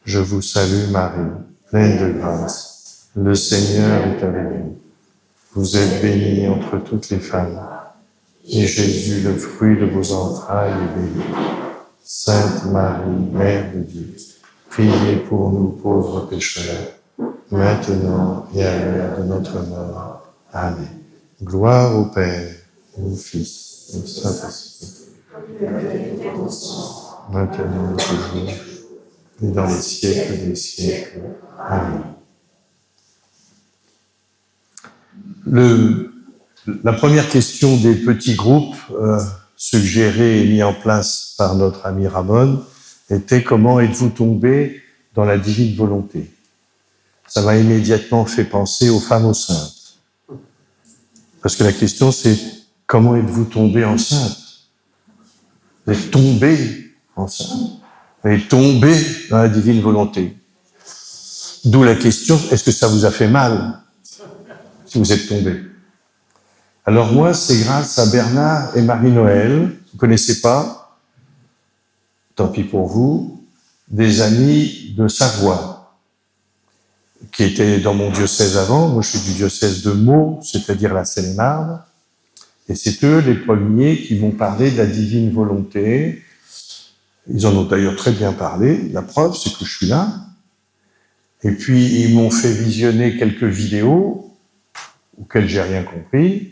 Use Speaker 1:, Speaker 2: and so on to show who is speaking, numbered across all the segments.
Speaker 1: Je vous salue Marie, pleine de grâce. Le Seigneur est avec vous. Vous êtes bénie entre toutes les femmes. Et Jésus, le fruit de vos entrailles, est béni. Sainte Marie, Mère de Dieu, priez pour nous pauvres pécheurs, maintenant et à l'heure de notre mort. Amen. Gloire au Père, au Fils, au Saint-Esprit, maintenant et toujours, et dans les siècles des siècles. Amen. La première question des petits groupes suggérés et mis en place par notre ami Ramon était: comment êtes-vous tombé dans la divine volonté? Ça m'a immédiatement fait penser aux femmes saintes. Parce que la question c'est: comment êtes-vous tombé enceinte? Vous êtes tombé enceinte. Vous êtes tombé dans la divine volonté. D'où la question: est-ce que ça vous a fait mal si vous êtes tombé? Alors moi, c'est grâce à Bernard et Marie-Noël, vous ne connaissez pas, tant pis pour vous, des amis de Savoie, qui étaient dans mon diocèse avant. Moi, je suis du diocèse de Meaux, c'est-à-dire la Seine-et-Marne, et c'est eux les premiers qui m'ont parlé de la divine volonté. Ils en ont d'ailleurs très bien parlé. La preuve, c'est que je suis là. Et puis, ils m'ont fait visionner quelques vidéos auxquelles j'ai rien compris,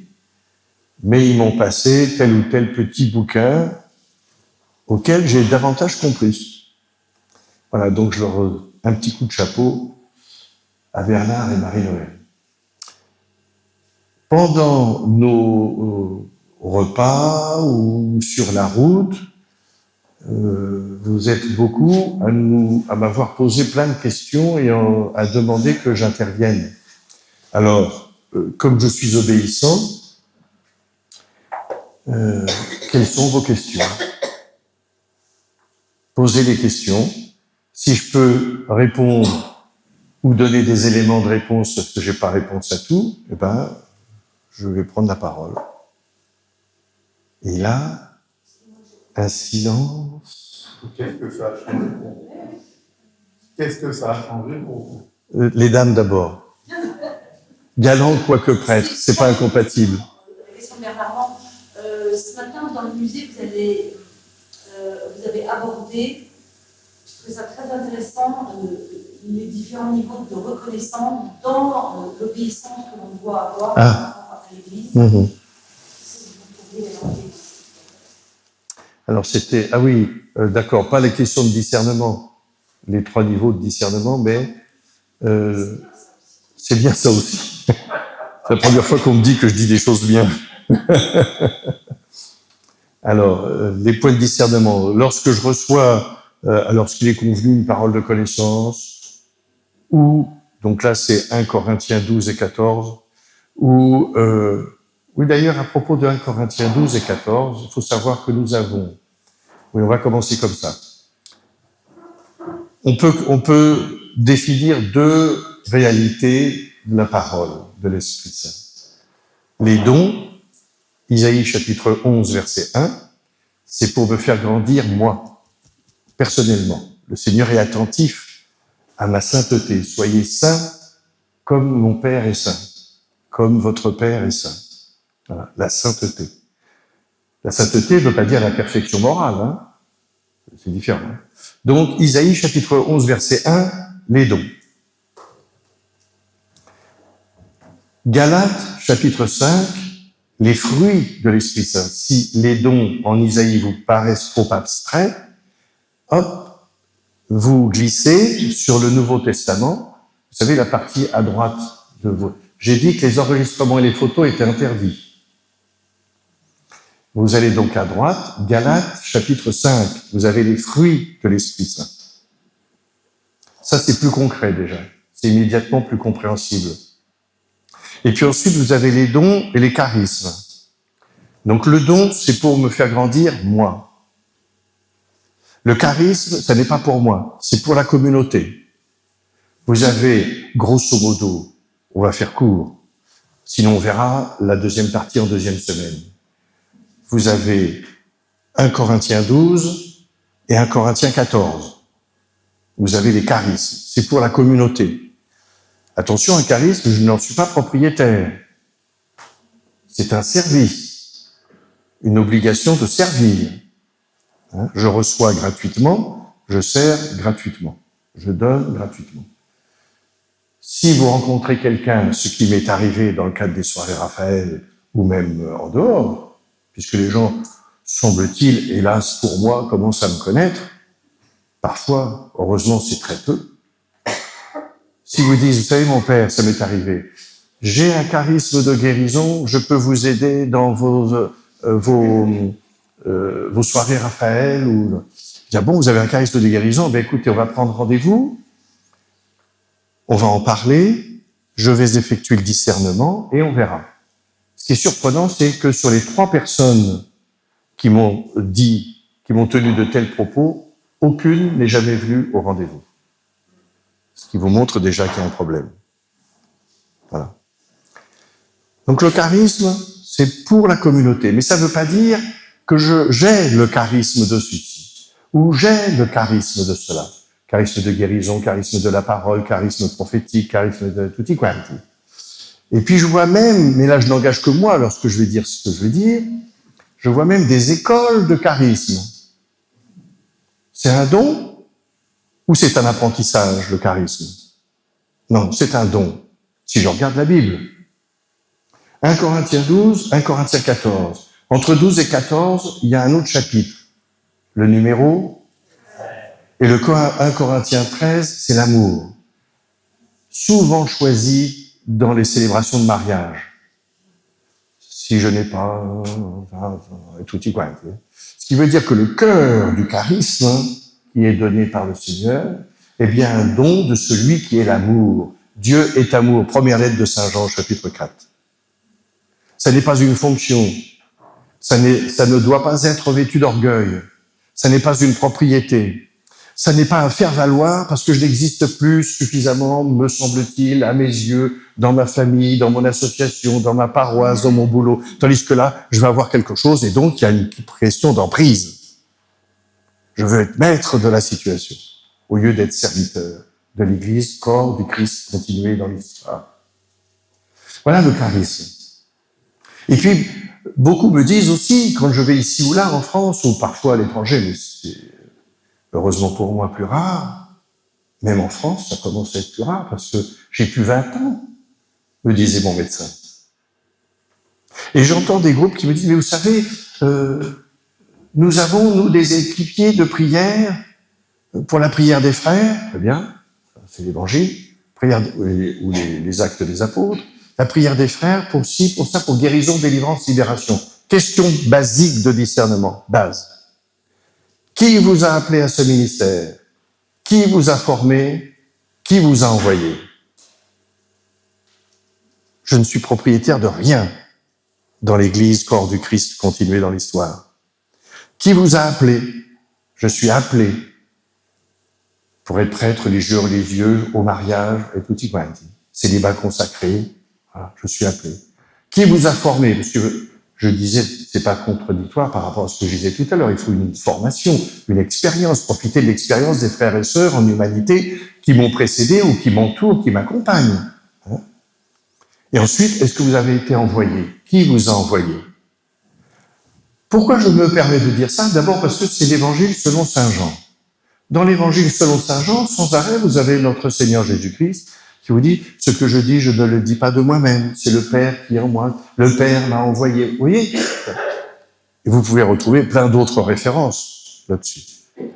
Speaker 1: mais ils m'ont passé tel ou tel petit bouquin auquel j'ai davantage compris. Voilà, donc un petit coup de chapeau à Bernard et Marie-Noël. Pendant nos repas ou sur la route, vous êtes beaucoup à m'avoir posé plein de questions et à demander que j'intervienne. Alors, comme je suis obéissant, quelles sont vos questions? Posez les questions. Si je peux répondre ou donner des éléments de réponse parce que j'ai pas réponse à tout, eh ben, je vais prendre la parole. Et là, un silence.
Speaker 2: Qu'est-ce que ça a changé pour vous? Qu'est-ce que ça a changé pour vous?
Speaker 1: Les dames d'abord. Galant quoique prêtre, c'est pas incompatible.
Speaker 3: La question de Bernard, ce matin dans le musée, vous avez abordé, je trouvais ça très intéressant, les différents niveaux de reconnaissance dans l'obéissance que l'on doit avoir à l'Église.
Speaker 1: Mmh. Alors c'était, ah oui, d'accord, pas les questions de discernement, les 3 niveaux de discernement, mais c'est bien ça aussi. C'est la première fois qu'on me dit que je dis des choses bien. Alors, les points de discernement. Lorsque je reçois, lorsqu'il est convenu une parole de connaissance, ou, donc là c'est 1 Corinthiens 12 et 14, ou, oui d'ailleurs à propos de 1 Corinthiens 12 et 14, il faut savoir que nous avons, oui on va commencer comme ça. On peut définir 2 réalités de la parole de l'Esprit Saint. Les dons, Isaïe chapitre 11 verset 1, c'est pour me faire grandir moi, personnellement. Le Seigneur est attentif à ma sainteté. Soyez saints comme mon Père est saint, comme votre Père est saint. Voilà, la sainteté. La sainteté ne veut pas dire la perfection morale, hein. C'est différent. Hein. Donc, Isaïe chapitre 11 verset 1, les dons. Galates chapitre 5, les fruits de l'Esprit Saint. Si les dons en Isaïe vous paraissent trop abstraits, hop, vous glissez sur le Nouveau Testament. Vous savez, la partie à droite de vous. J'ai dit que les enregistrements et les photos étaient interdits. Vous allez donc à droite, Galates chapitre 5. Vous avez les fruits de l'Esprit Saint. Ça, c'est plus concret déjà. C'est immédiatement plus compréhensible. Et puis ensuite, vous avez les dons et les charismes. Donc le don, c'est pour me faire grandir, moi. Le charisme, ça n'est pas pour moi, c'est pour la communauté. Vous avez, grosso modo, on va faire court, sinon on verra la deuxième partie en deuxième semaine. Vous avez 1 Corinthiens 12 et 1 Corinthiens 14. vous avez les charismes. C'est pour la communauté. Attention, un charisme, je n'en suis pas propriétaire. C'est un service, une obligation de servir. Je reçois gratuitement, je sers gratuitement, je donne gratuitement. Si vous rencontrez quelqu'un, ce qui m'est arrivé dans le cadre des soirées Raphaël, ou même en dehors, puisque les gens, semble-t-il, hélas pour moi, commencent à me connaître, parfois, heureusement c'est très peu, si vous dites, vous savez mon père, ça m'est arrivé, j'ai un charisme de guérison, je peux vous aider dans vos soirées Raphaël, ou... Je dis, bon, vous avez un charisme de guérison, ben écoutez, on va prendre rendez-vous, on va en parler, je vais effectuer le discernement et on verra. Ce qui est surprenant, c'est que sur les 3 personnes qui m'ont tenu de tels propos, aucune n'est jamais venue au rendez-vous. Ce qui vous montre déjà qu'il y a un problème. Voilà. Donc le charisme, c'est pour la communauté. Mais ça ne veut pas dire que j'ai le charisme de ceci, ou j'ai le charisme de cela. Charisme de guérison, charisme de la parole, charisme prophétique, charisme de tutti quanti. Et puis je vois même, mais là je n'engage que moi lorsque je vais dire ce que je vais dire, je vois même des écoles de charisme. C'est un don ou c'est un apprentissage, le charisme? Non, c'est un don. Si je regarde la Bible. 1 Corinthiens 12, 1 Corinthiens 14. Entre 12 et 14, il y a un autre chapitre. Le numéro. Et le 1 Corinthiens 13, c'est l'amour. Souvent choisi dans les célébrations de mariage. Si je n'ai pas... tutti quanti. Ce qui veut dire que le cœur du charisme qui est donné par le Seigneur est bien un don de celui qui est l'amour. Dieu est amour. Première lettre de Saint Jean, chapitre 4. Ça n'est pas une fonction. Ça ne doit pas être vêtu d'orgueil. Ça n'est pas une propriété. Ça n'est pas un faire-valoir parce que je n'existe plus suffisamment, me semble-t-il, à mes yeux, dans ma famille, dans mon association, dans ma paroisse, dans mon boulot. Tandis que là, je vais avoir quelque chose et donc il y a une question d'emprise. Je veux être maître de la situation au lieu d'être serviteur de l'Église, corps du Christ continué dans l'histoire. Voilà le charisme. Et puis, beaucoup me disent aussi, quand je vais ici ou là en France, ou parfois à l'étranger, mais c'est heureusement pour moi plus rare, même en France, ça commence à être plus rare, parce que j'ai plus 20 ans, me disait mon médecin. Et j'entends des groupes qui me disent, mais vous savez, nous avons, nous, des équipiers de prière pour la prière des frères, très bien, c'est l'évangile, ou les actes des apôtres, la prière des frères pour ci, pour ça, pour guérison, délivrance, libération. Question basique de discernement, base. Qui vous a appelé à ce ministère? Qui vous a formé? Qui vous a envoyé? Je ne suis propriétaire de rien dans l'Église, corps du Christ, continué dans l'histoire. Qui vous a appelé? Je suis appelé pour être prêtre les jours religieux, au mariage, et tutti quanti. Célibat consacré, voilà, je suis appelé. Qui vous a formé? Parce que je disais, c'est pas contradictoire par rapport à ce que je disais tout à l'heure, il faut une formation, une expérience, profiter de l'expérience des frères et sœurs en humanité qui m'ont précédé ou qui m'entourent, qui m'accompagnent. Et ensuite, est-ce que vous avez été envoyé? Qui vous a envoyé? Pourquoi je me permets de dire ça? D'abord parce que c'est l'évangile selon Saint Jean. Dans l'évangile selon Saint Jean, sans arrêt, vous avez notre Seigneur Jésus-Christ qui vous dit, ce que je dis, je ne le dis pas de moi-même, c'est le Père qui est en moi, le Père m'a envoyé. Vous voyez? Et vous pouvez retrouver plein d'autres références là-dessus.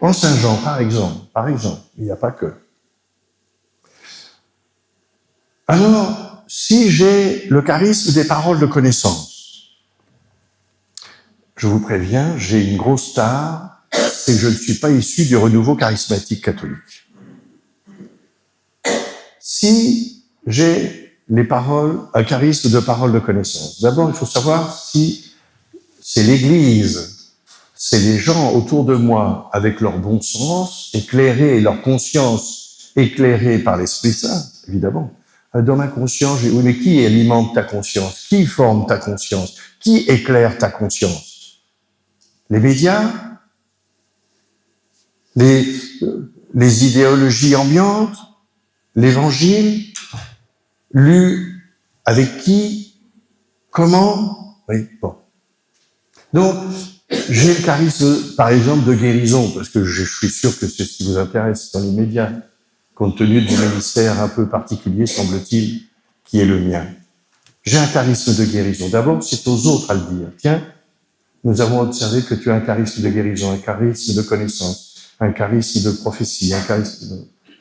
Speaker 1: En Saint Jean, par exemple, il n'y a pas que. Alors, si j'ai le charisme des paroles de connaissance, je vous préviens, j'ai une grosse tare, c'est que je ne suis pas issu du renouveau charismatique catholique. Si j'ai un charisme de parole de connaissance, d'abord, il faut savoir si c'est l'Église, c'est les gens autour de moi avec leur bon sens, éclairés, leur conscience éclairée par l'Esprit Saint, évidemment. Dans ma conscience, oui, mais qui alimente ta conscience? Qui forme ta conscience? Qui éclaire ta conscience? Les médias? Les les idéologies ambiantes, l'évangile, lu avec qui, comment, oui, bon. Donc, j'ai le charisme, par exemple, de guérison, parce que je suis sûr que c'est ce qui vous intéresse dans l'immédiat, compte tenu du ministère un peu particulier, semble-t-il, qui est le mien. J'ai un charisme de guérison. D'abord, c'est aux autres à le dire. Tiens, nous avons observé que tu as un charisme de guérison, un charisme de connaissance, un charisme de prophétie, un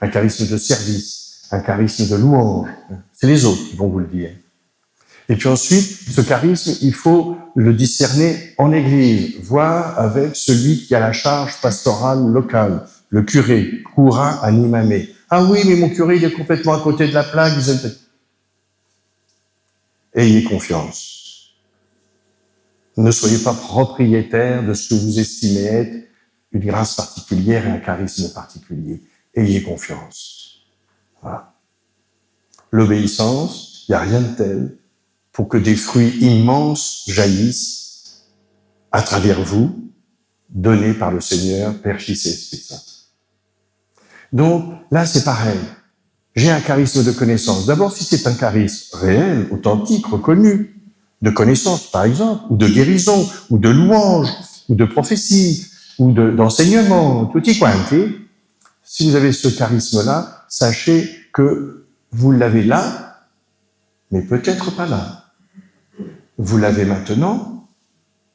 Speaker 1: charisme de service, un charisme de louange. C'est les autres qui vont vous le dire. Et puis ensuite, ce charisme, il faut le discerner en Église, voire avec celui qui a la charge pastorale locale, le curé, cura animamé. Ah oui, mais mon curé, il est complètement à côté de la plaque. Ayez confiance. Ne soyez pas propriétaire de ce que vous estimez être une grâce particulière et un charisme particulier. Ayez confiance. Voilà. L'obéissance, il n'y a rien de tel pour que des fruits immenses jaillissent à travers vous, donnés par le Seigneur, Père, Fils et Esprit Saint. Donc, là, c'est pareil. J'ai un charisme de connaissance. D'abord, si c'est un charisme réel, authentique, reconnu, de connaissance, par exemple, ou de guérison, ou de louange, ou de prophétie, ou d'enseignement, tutti quanti, si vous avez ce charisme-là, sachez que vous l'avez là, mais peut-être pas là. Vous l'avez maintenant,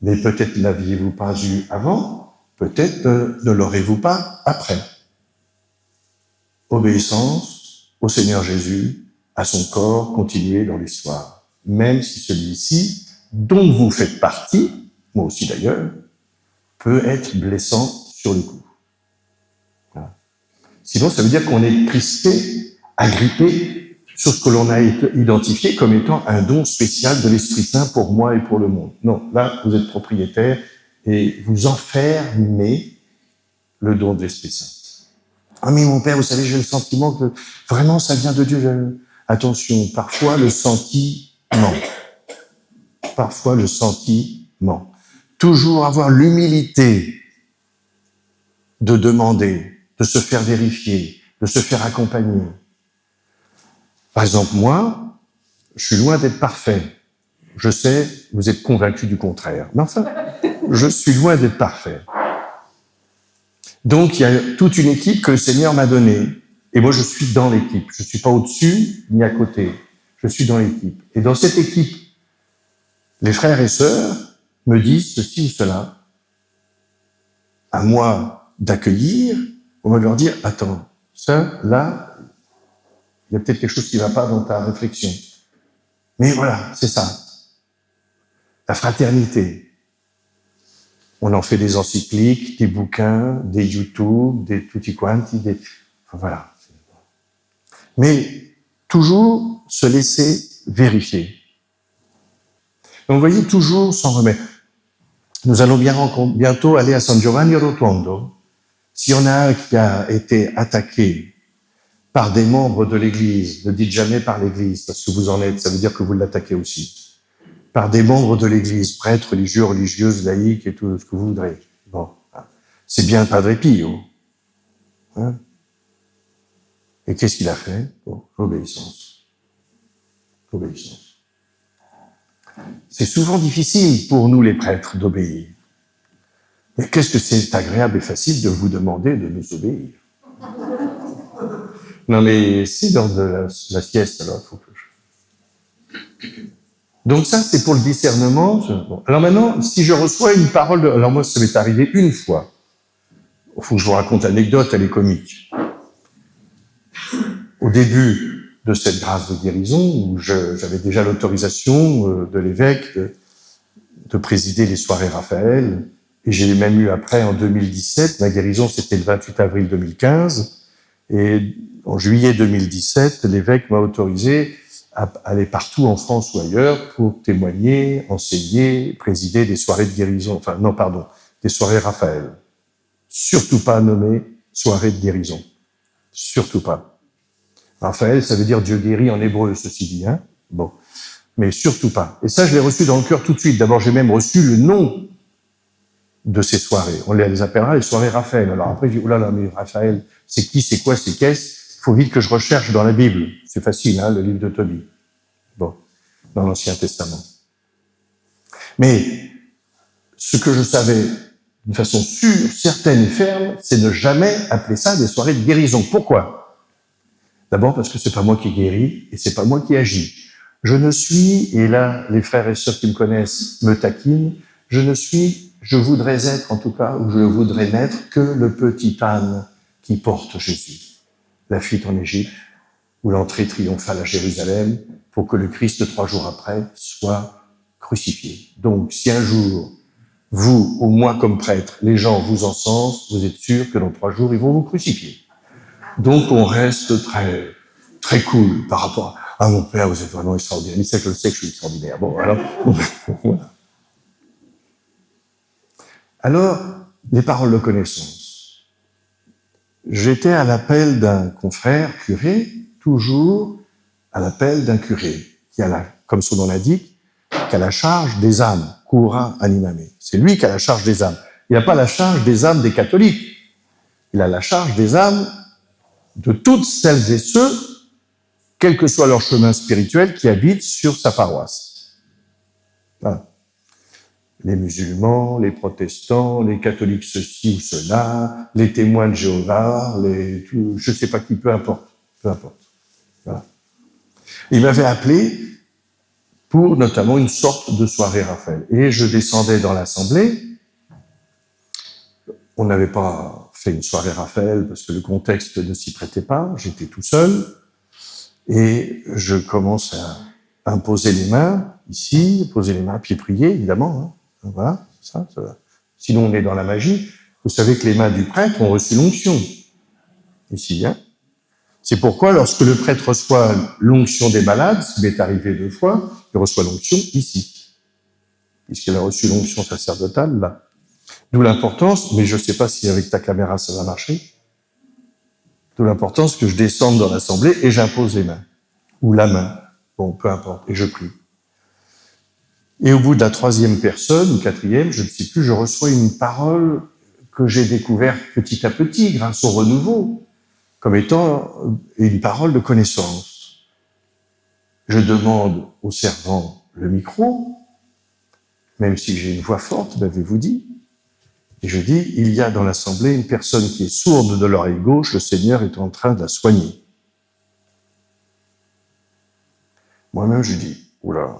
Speaker 1: mais peut-être ne l'aviez-vous pas eu avant, peut-être ne l'aurez-vous pas après. Obéissance au Seigneur Jésus, à son corps, continuez dans l'histoire. Même si celui-ci, dont vous faites partie, moi aussi d'ailleurs, peut être blessant sur le coup. Voilà. Sinon, ça veut dire qu'on est crispé, agrippé, sur ce que l'on a identifié comme étant un don spécial de l'Esprit Saint pour moi et pour le monde. Non, là, vous êtes propriétaire et vous enfermez le don de l'Esprit Saint. Ah mais mon père, vous savez, j'ai le sentiment que vraiment ça vient de Dieu. Attention, parfois le sentiment. Parfois le sentiment. Toujours avoir l'humilité de demander, de se faire vérifier, de se faire accompagner. Par exemple, moi, je suis loin d'être parfait. Je sais, vous êtes convaincus du contraire. Mais enfin, je suis loin d'être parfait. Donc, il y a toute une équipe que le Seigneur m'a donnée. Et moi, je suis dans l'équipe. Je ne suis pas au-dessus ni à côté. Je suis dans l'équipe. Et dans cette équipe, les frères et sœurs me disent ceci ou cela. À moi d'accueillir, on va leur dire, attends, ça, là, il y a peut-être quelque chose qui ne va pas dans ta réflexion. Mais voilà, c'est ça. La fraternité. On en fait des encycliques, des bouquins, des YouTube, des tutti quanti, enfin, voilà. Mais toujours se laisser vérifier. Donc, vous voyez, toujours s'en remettre. Nous allons bientôt aller à San Giovanni Rotondo. S'il y en a un qui a été attaqué par des membres de l'Église, ne dites jamais par l'Église, parce que vous en êtes, ça veut dire que vous l'attaquez aussi. Par des membres de l'Église, prêtres, religieux, religieuses, laïcs et tout ce que vous voudrez. Bon, c'est bien Padre Pio. Hein? Et qu'est-ce qu'il a fait? Bon, l'obéissance. L'obéissance. C'est souvent difficile pour nous, les prêtres, d'obéir. Mais qu'est-ce que c'est agréable et facile de vous demander de nous obéir? Non, mais c'est dans de la sieste, alors il faut que je... Donc ça, c'est pour le discernement. Bon. Alors maintenant, si je reçois une parole... Alors moi, ça m'est arrivé une fois. Il faut que je vous raconte l'anecdote, elle est comique. Au début de cette grâce de guérison, où j'avais déjà l'autorisation de l'évêque de présider les soirées Raphaël, et j'ai même eu après, en 2017, ma guérison, c'était le 28 avril 2015, et en juillet 2017, l'évêque m'a autorisé à aller partout en France ou ailleurs pour témoigner, enseigner, présider des soirées de guérison. Enfin, non, pardon, des soirées Raphaël. Surtout pas nommer soirée de guérison. Surtout pas. Raphaël, ça veut dire Dieu guérit en hébreu, ceci dit, hein. Bon. Mais surtout pas. Et ça, je l'ai reçu dans le cœur tout de suite. D'abord, j'ai même reçu le nom de ces soirées. On les appellera les soirées Raphaël. Alors après, je dis, oh là là, mais Raphaël, c'est qui, c'est quoi, c'est qu'est-ce? Il faut vite que je recherche dans la Bible. C'est facile, hein, le livre de Tobie. Bon, dans l'Ancien Testament. Mais ce que je savais d'une façon sûre, certaine et ferme, c'est ne jamais appeler ça des soirées de guérison. Pourquoi? D'abord parce que c'est pas moi qui guéris et c'est pas moi qui agis. Je ne suis, et là, les frères et sœurs qui me connaissent me taquinent, je voudrais être, en tout cas, ou je voudrais n'être que le petit âne qui porte Jésus. La fuite en Égypte, ou l'entrée triomphale à Jérusalem, pour que le Christ, 3 jours après, soit crucifié. Donc, si un jour, vous, ou moi comme prêtre, les gens vous encensent, vous êtes sûr que dans 3 jours, ils vont vous crucifier. Donc, on reste très, très cool par rapport à « Ah, mon père, vous êtes vraiment extraordinaire. » Il sait que je sais que je suis extraordinaire. Bon, alors, voilà. Alors, les paroles de connaissance. J'étais à l'appel d'un confrère curé, toujours à l'appel d'un curé, qui a comme son nom l'indique, qui a la charge des âmes, cura animame. C'est lui qui a la charge des âmes. Il n'a pas la charge des âmes des catholiques. Il a la charge des âmes de toutes celles et ceux, quel que soit leur chemin spirituel, qui habitent sur sa paroisse. Voilà. Les musulmans, les protestants, les catholiques ceci ou cela, les témoins de Jéhovah, je ne sais pas qui, peu importe. Peu importe. Voilà. Il m'avait appelé pour notamment une sorte de soirée Raphaël. Et je descendais dans l'assemblée. On n'avait pas fait une soirée Raphaël parce que le contexte ne s'y prêtait pas. J'étais tout seul. Et je commence à imposer les mains, ici, poser les mains, puis prier, évidemment. Hein. Voilà, ça. Sinon, on est dans la magie. Vous savez que les mains du prêtre ont reçu l'onction. Ici, hein. C'est pourquoi, lorsque le prêtre reçoit l'onction des malades, ce qui m'est arrivé 2 fois, il reçoit l'onction ici. Puisqu'il a reçu l'onction sacerdotale, là. D'où l'importance, mais je ne sais pas si avec ta caméra ça va marcher, d'où l'importance que je descende dans l'assemblée et j'impose les mains. Ou la main. Bon, peu importe. Et je prie. Et au bout de la 3e personne, ou 4e, je ne sais plus, je reçois une parole que j'ai découverte petit à petit, grâce au renouveau, comme étant une parole de connaissance. Je demande au servant le micro, même si j'ai une voix forte, m'avez-vous dit, et je dis, il y a dans l'assemblée une personne qui est sourde de l'oreille gauche, le Seigneur est en train de la soigner. Moi-même, je dis, oula.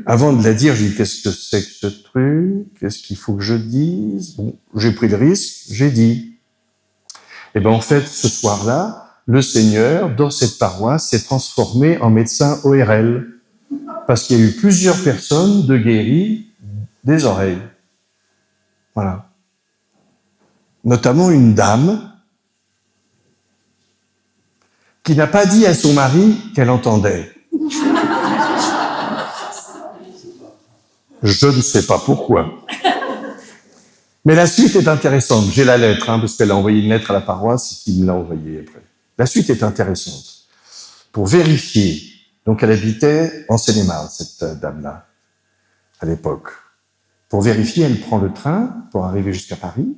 Speaker 1: Avant de la dire, je dis, qu'est-ce que c'est que ce truc? Qu'est-ce qu'il faut que je dise? Bon, j'ai pris le risque, j'ai dit. Et bien, en fait, ce soir-là, le Seigneur, dans cette paroisse, s'est transformé en médecin ORL. Parce qu'il y a eu plusieurs personnes de guéries des oreilles. Voilà. Notamment une dame qui n'a pas dit à son mari qu'elle entendait. Je ne sais pas pourquoi. Mais la suite est intéressante. J'ai la lettre, parce qu'elle a envoyé une lettre à la paroisse et qui me l'a envoyée après. La suite est intéressante. Pour vérifier, donc elle habitait en Seine-et-Marne, cette dame-là, à l'époque. Pour vérifier, elle prend le train pour arriver jusqu'à Paris.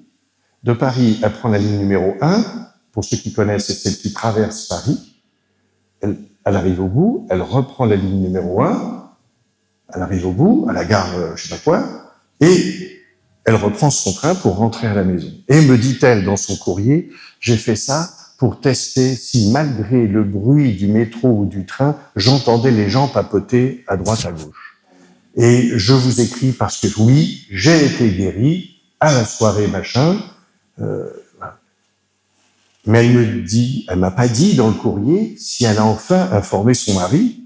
Speaker 1: De Paris, elle prend la ligne numéro 1. Pour ceux qui connaissent, c'est celle qui traverse Paris. Elle arrive au bout, elle reprend la ligne numéro 1. Elle arrive au bout, à la gare, je sais pas quoi, et elle reprend son train pour rentrer à la maison. Et me dit-elle dans son courrier, j'ai fait ça pour tester si malgré le bruit du métro ou du train, j'entendais les gens papoter à droite à gauche. Et je vous écris parce que oui, j'ai été guéri à la soirée machin. Mais elle m'a pas dit dans le courrier si elle a enfin informé son mari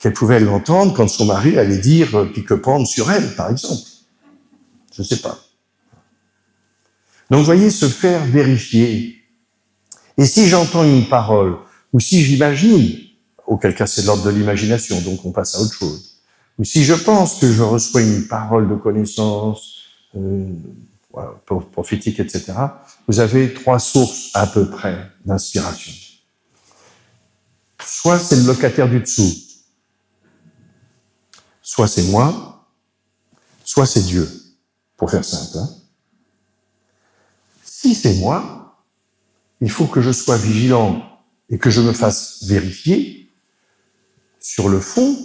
Speaker 1: qu'elle pouvait l'entendre quand son mari allait dire pique-pendre sur elle, par exemple. Je ne sais pas. Donc, vous voyez, se faire vérifier. Et si j'entends une parole, ou si j'imagine, auquel cas c'est de l'ordre de l'imagination, donc on passe à autre chose, ou si je pense que je reçois une parole de connaissance, prophétique, etc., vous avez 3 sources à peu près d'inspiration. Soit c'est le locataire du dessous, soit c'est moi, soit c'est Dieu, pour faire simple. Hein. Si c'est moi, il faut que je sois vigilant et que je me fasse vérifier sur le fond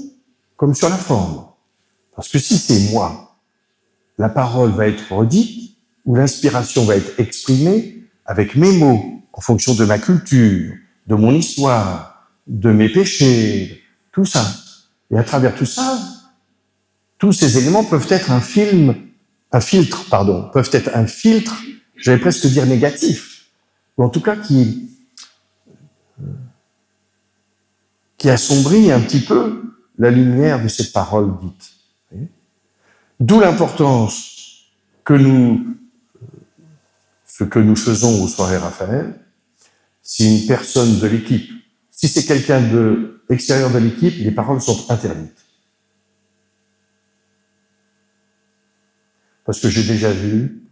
Speaker 1: comme sur la forme. Parce que si c'est moi, la parole va être redite ou l'inspiration va être exprimée avec mes mots, en fonction de ma culture, de mon histoire, de mes péchés, tout ça. Et à travers tout ça, tous ces éléments peuvent être peuvent être un filtre, j'allais presque dire négatif, ou en tout cas qui assombrit un petit peu la lumière de cette parole dite. D'où l'importance ce que nous faisons aux soirées Raphaël. Si une personne de l'équipe, si c'est quelqu'un de l'extérieur de l'équipe, les paroles sont interdites. Parce que j'ai déjà vu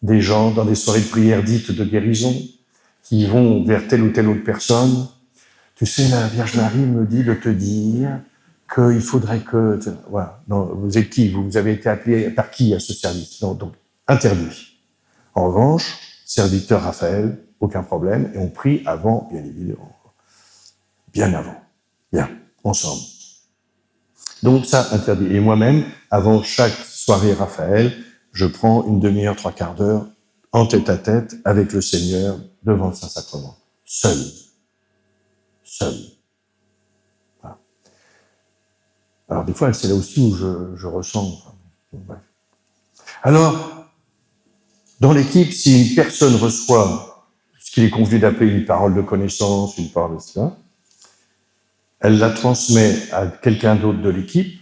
Speaker 1: des gens dans des soirées de prière dites de guérison qui vont vers telle ou telle autre personne. Tu sais, la Vierge Marie me dit de te dire qu'il faudrait que... Voilà. Non, vous êtes qui? Vous avez été appelé par qui à ce service? Non, donc, interdit. En revanche, serviteur Raphaël, aucun problème, et on prie avant, bien évidemment. Bien avant. Bien, ensemble. Donc ça, interdit. Et moi-même, avant chaque soirée Raphaël, je prends une demi-heure, 3/4 d'heure, en tête-à-tête avec le Seigneur, devant le Saint-Sacrement. Seul. Seul. Voilà. Alors des fois, c'est là aussi où je ressens... Bref. Alors, dans l'équipe, si une personne reçoit ce qu'il est convenu d'appeler une parole de connaissance, une parole de cela, elle la transmet à quelqu'un d'autre de l'équipe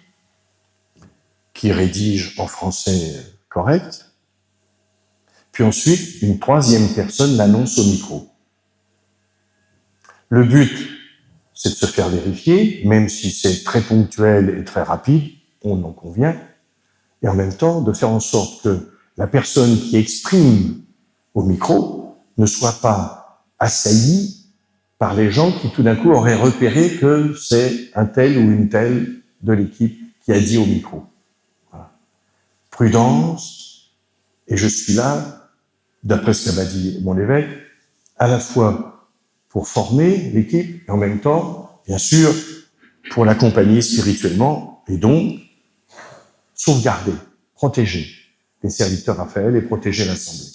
Speaker 1: qui rédige en français correct, puis ensuite, une troisième personne l'annonce au micro. Le but, c'est de se faire vérifier, même si c'est très ponctuel et très rapide, on en convient, et en même temps, de faire en sorte que la personne qui exprime au micro ne soit pas assaillie par les gens qui tout d'un coup auraient repéré que c'est un tel ou une telle de l'équipe qui a dit au micro. Voilà. Prudence, et je suis là, d'après ce qu'a m'a dit mon évêque, à la fois pour former l'équipe et en même temps, bien sûr, pour l'accompagner spirituellement et donc sauvegarder, protéger les serviteurs Raphaël et protéger l'Assemblée.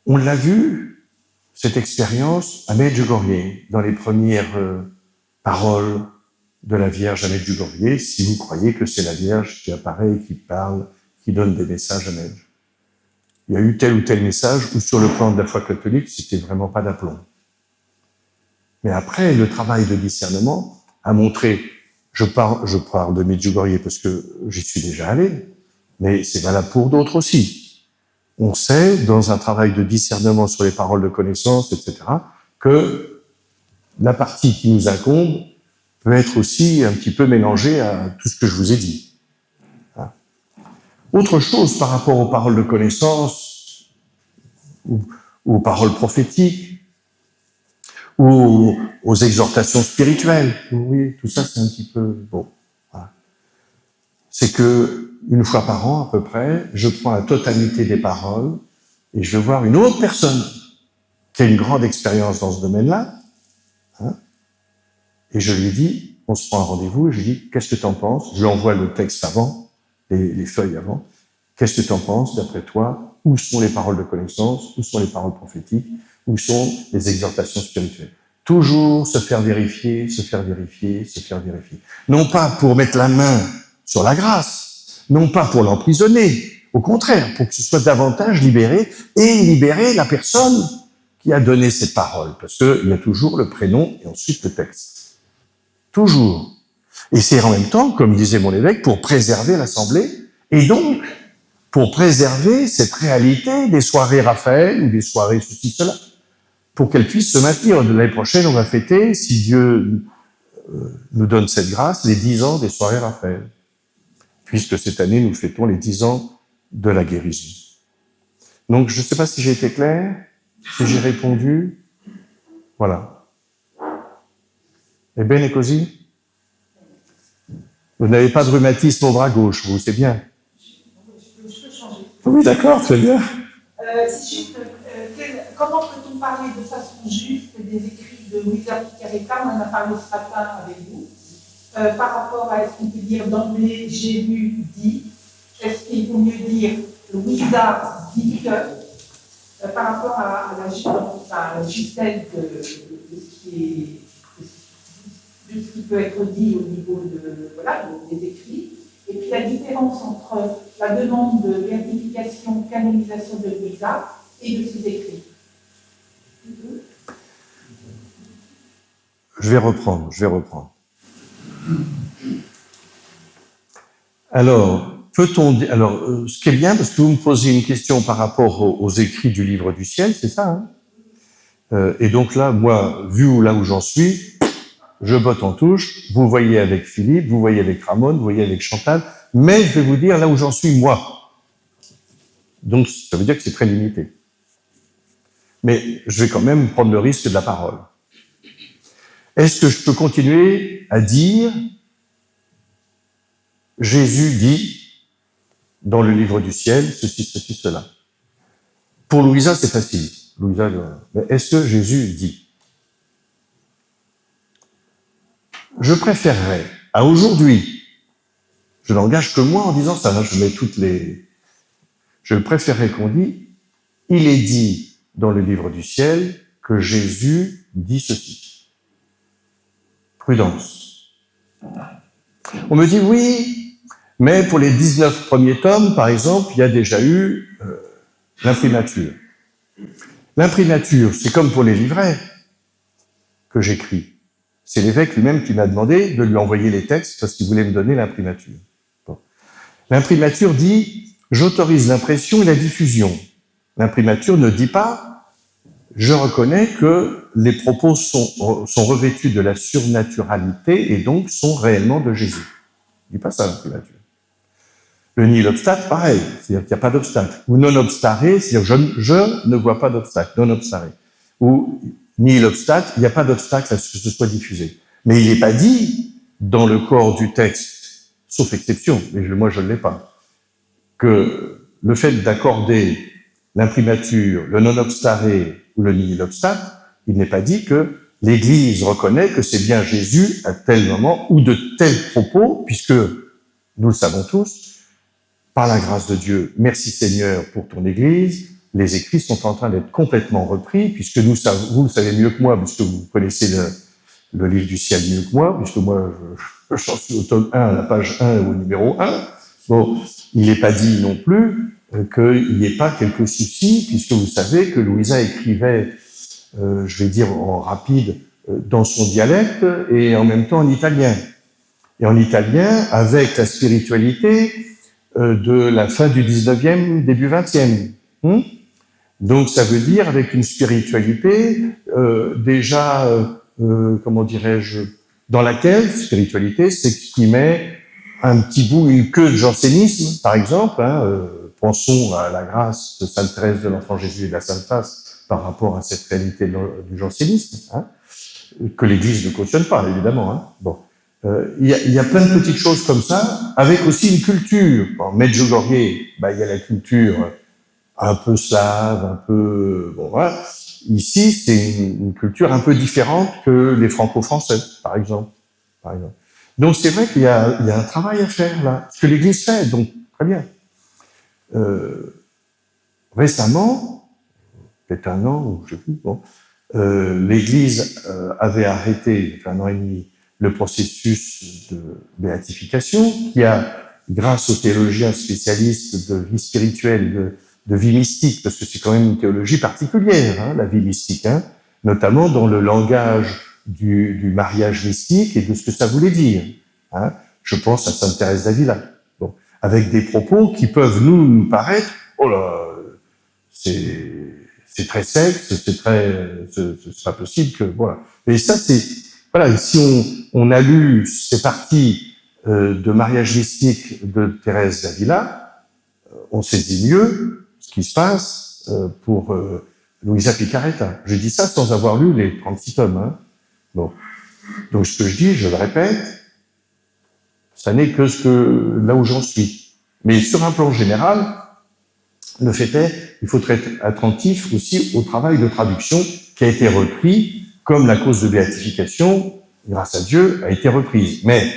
Speaker 1: On l'a vu, cette expérience, à Medjugorje, dans les premières paroles de la Vierge à Medjugorje, si vous croyez que c'est la Vierge qui apparaît et qui parle, qui donne des messages à Medjugorje. Il y a eu tel ou tel message où sur le plan de la foi catholique, c'était vraiment pas d'aplomb. Mais après, le travail de discernement a montré, je parle de Medjugorje parce que j'y suis déjà allé, mais c'est valable pour d'autres aussi. On sait, dans un travail de discernement sur les paroles de connaissance, etc., que la partie qui nous incombe peut être aussi un petit peu mélangée à tout ce que je vous ai dit. Autre chose par rapport aux paroles de connaissance, ou aux paroles prophétiques, ou aux exhortations spirituelles. Oui, tout ça, c'est un petit peu bon. Voilà. C'est que, une fois par an, à peu près, je prends la totalité des paroles et je vais voir une autre personne qui a une grande expérience dans ce domaine-là, et je lui dis, on se prend un rendez-vous, et je lui dis, qu'est-ce que tu en penses? Je lui envoie le texte avant, les feuilles avant. Qu'est-ce que tu en penses, d'après toi? Où sont les paroles de connaissance? Où sont les paroles prophétiques? Où sont les exhortations spirituelles? Toujours se faire vérifier, se faire vérifier, se faire vérifier. Non pas pour mettre la main sur la grâce, non pas pour l'emprisonner, au contraire, pour que ce soit davantage libéré et libérer la personne qui a donné cette parole. Parce qu'il y a toujours le prénom et ensuite le texte. Toujours. Et c'est en même temps, comme disait mon évêque, pour préserver l'Assemblée et donc pour préserver cette réalité des soirées Raphaël ou des soirées ceci, cela, pour qu'elles puissent se maintenir. L'année prochaine, on va fêter, si Dieu nous donne cette grâce, les 10 ans des soirées Raphaël, puisque cette année, nous fêtons les 10 ans de la guérison. Donc, je ne sais pas si j'ai été clair, si j'ai répondu. Voilà. È bene così? Vous n'avez pas de rhumatisme au bras gauche, vous, c'est bien.
Speaker 4: Je peux changer.
Speaker 1: Oui, d'accord, très bien.
Speaker 4: C'est juste, comment peut-on parler de façon juste des écrits de Luisa Picaretta? On en a parlé ce matin avec vous. Par rapport à, est-ce qu'on peut dire d'emblée, j'ai vu, dit, est-ce qu'il vaut mieux dire Luisa dit que, par rapport à la justesse de ce qui peut être dit au niveau des écrits, et puis la différence entre la demande de béatification, canonisation de Luisa et de ses écrits.
Speaker 1: Je vais reprendre. Alors, ce qui est bien, parce que vous me posez une question par rapport aux écrits du livre du ciel, c'est ça, hein? Et donc là, moi, vu là où j'en suis, je botte en touche, vous voyez avec Philippe, vous voyez avec Ramon, vous voyez avec Chantal, mais je vais vous dire là où j'en suis, moi. Donc, ça veut dire que c'est très limité. Mais je vais quand même prendre le risque de la parole. Est-ce que je peux continuer à dire Jésus dit dans le livre du ciel ceci, cela? Pour Louisa, c'est facile. Louisa, mais est-ce que Jésus dit? Je préférerais, à aujourd'hui, je n'engage que moi en disant ça, là, je mets je préférerais qu'on dise, il est dit dans le livre du ciel que Jésus dit ceci. Prudence. On me dit oui, mais pour les 19 premiers tomes, par exemple, il y a déjà eu l'imprimature. L'imprimature, c'est comme pour les livrets que j'écris. C'est l'évêque lui-même qui m'a demandé de lui envoyer les textes parce qu'il voulait me donner l'imprimature. Bon. L'imprimature dit « j'autorise l'impression et la diffusion ». L'imprimature ne dit pas « je reconnais que les propos sont revêtus de la surnaturalité et donc sont réellement de Jésus ». Il ne dit pas ça, l'imprimature. Le nihil obstat, pareil, c'est-à-dire qu'il n'y a pas d'obstacle. Ou non obstaré, c'est-à-dire je ne vois pas d'obstacle, non obstaré. Ou nihil obstat, il n'y a pas d'obstacle à ce que ce soit diffusé. Mais il n'est pas dit dans le corps du texte, sauf exception, mais moi je ne l'ai pas, que le fait d'accorder l'imprimature, le non obstaré ou le nihil obstat, il n'est pas dit que l'Église reconnaît que c'est bien Jésus à tel moment ou de tels propos, puisque nous le savons tous, par la grâce de Dieu, merci Seigneur pour ton Église, les écrits sont en train d'être complètement repris, puisque vous le savez mieux que moi, puisque vous connaissez le livre du ciel mieux que moi, puisque moi, j'en suis au tome 1, à la page 1, au numéro 1. Bon, il n'est pas dit non plus qu'il n'y ait pas quelques soucis, puisque vous savez que Louisa écrivait, je vais dire en rapide, dans son dialecte, et en même temps en italien. Et en italien, avec la spiritualité de la fin du 19e, début 20e. Donc ça veut dire avec une spiritualité déjà, comment dirais-je, dans laquelle spiritualité s'exprimait un petit bout, une queue de jansénisme, par exemple. Pensons à la grâce de Sainte Thérèse de l'Enfant Jésus et de la Sainte Face par rapport à cette réalité du jansénisme, que l'Église ne cautionne pas, évidemment. Bon. Il y a plein de petites choses comme ça, avec aussi une culture. En Medjugorje, il y a la culture un peu slave, un peu... Bon, voilà. Ici, c'est une culture un peu différente que les franco-français, par exemple. Donc, c'est vrai qu'il y a un travail à faire, là, ce que l'Église fait, donc, très bien. Récemment, peut-être un an, ou je sais plus, bon, l'Église avait arrêté, un an et demi, le processus de béatification, qui a, grâce aux théologiens spécialistes de vie spirituelle, de vie mystique, parce que c'est quand même une théologie particulière, la vie mystique, notamment dans le langage du mariage mystique et de ce que ça voulait dire. Je pense à Sainte Thérèse d'Avila, bon, avec des propos qui peuvent nous paraître, oh là, c'est très sec, c'est pas possible que, voilà. Et ça, voilà, si on a lu ces parties de mariage mystique de Thérèse d'Avila, on saisit mieux ce qui se passe pour Luisa Picaretta. Je dis ça sans avoir lu les 36 tomes. Bon. Donc ce que je dis, je le répète, Ça n'est que là où j'en suis. Mais sur un plan général, le fait est, il faut être attentif aussi au travail de traduction qui a été repris, comme la cause de béatification, grâce à Dieu, a été reprise. Mais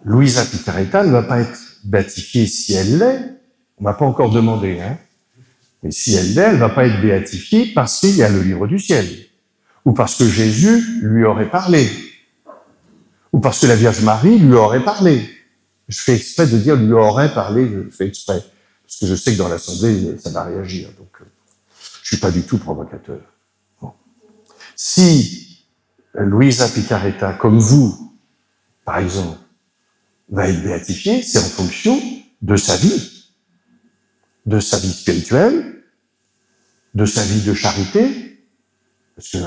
Speaker 1: Luisa Piccarreta ne va pas être béatifiée si elle l'est. On m'a pas encore demandé, hein. Mais si elle l'est, elle ne va pas être béatifiée parce qu'il y a le livre du ciel. Ou parce que Jésus lui aurait parlé. Ou parce que la Vierge Marie lui aurait parlé. Je fais exprès de dire lui aurait parlé, je fais exprès. Parce que je sais que dans l'Assemblée, ça va réagir. Donc, je suis pas du tout provocateur. Bon. Si Luisa Piccarreta, comme vous, par exemple, va être béatifiée, c'est en fonction de sa vie spirituelle, de sa vie de charité, parce que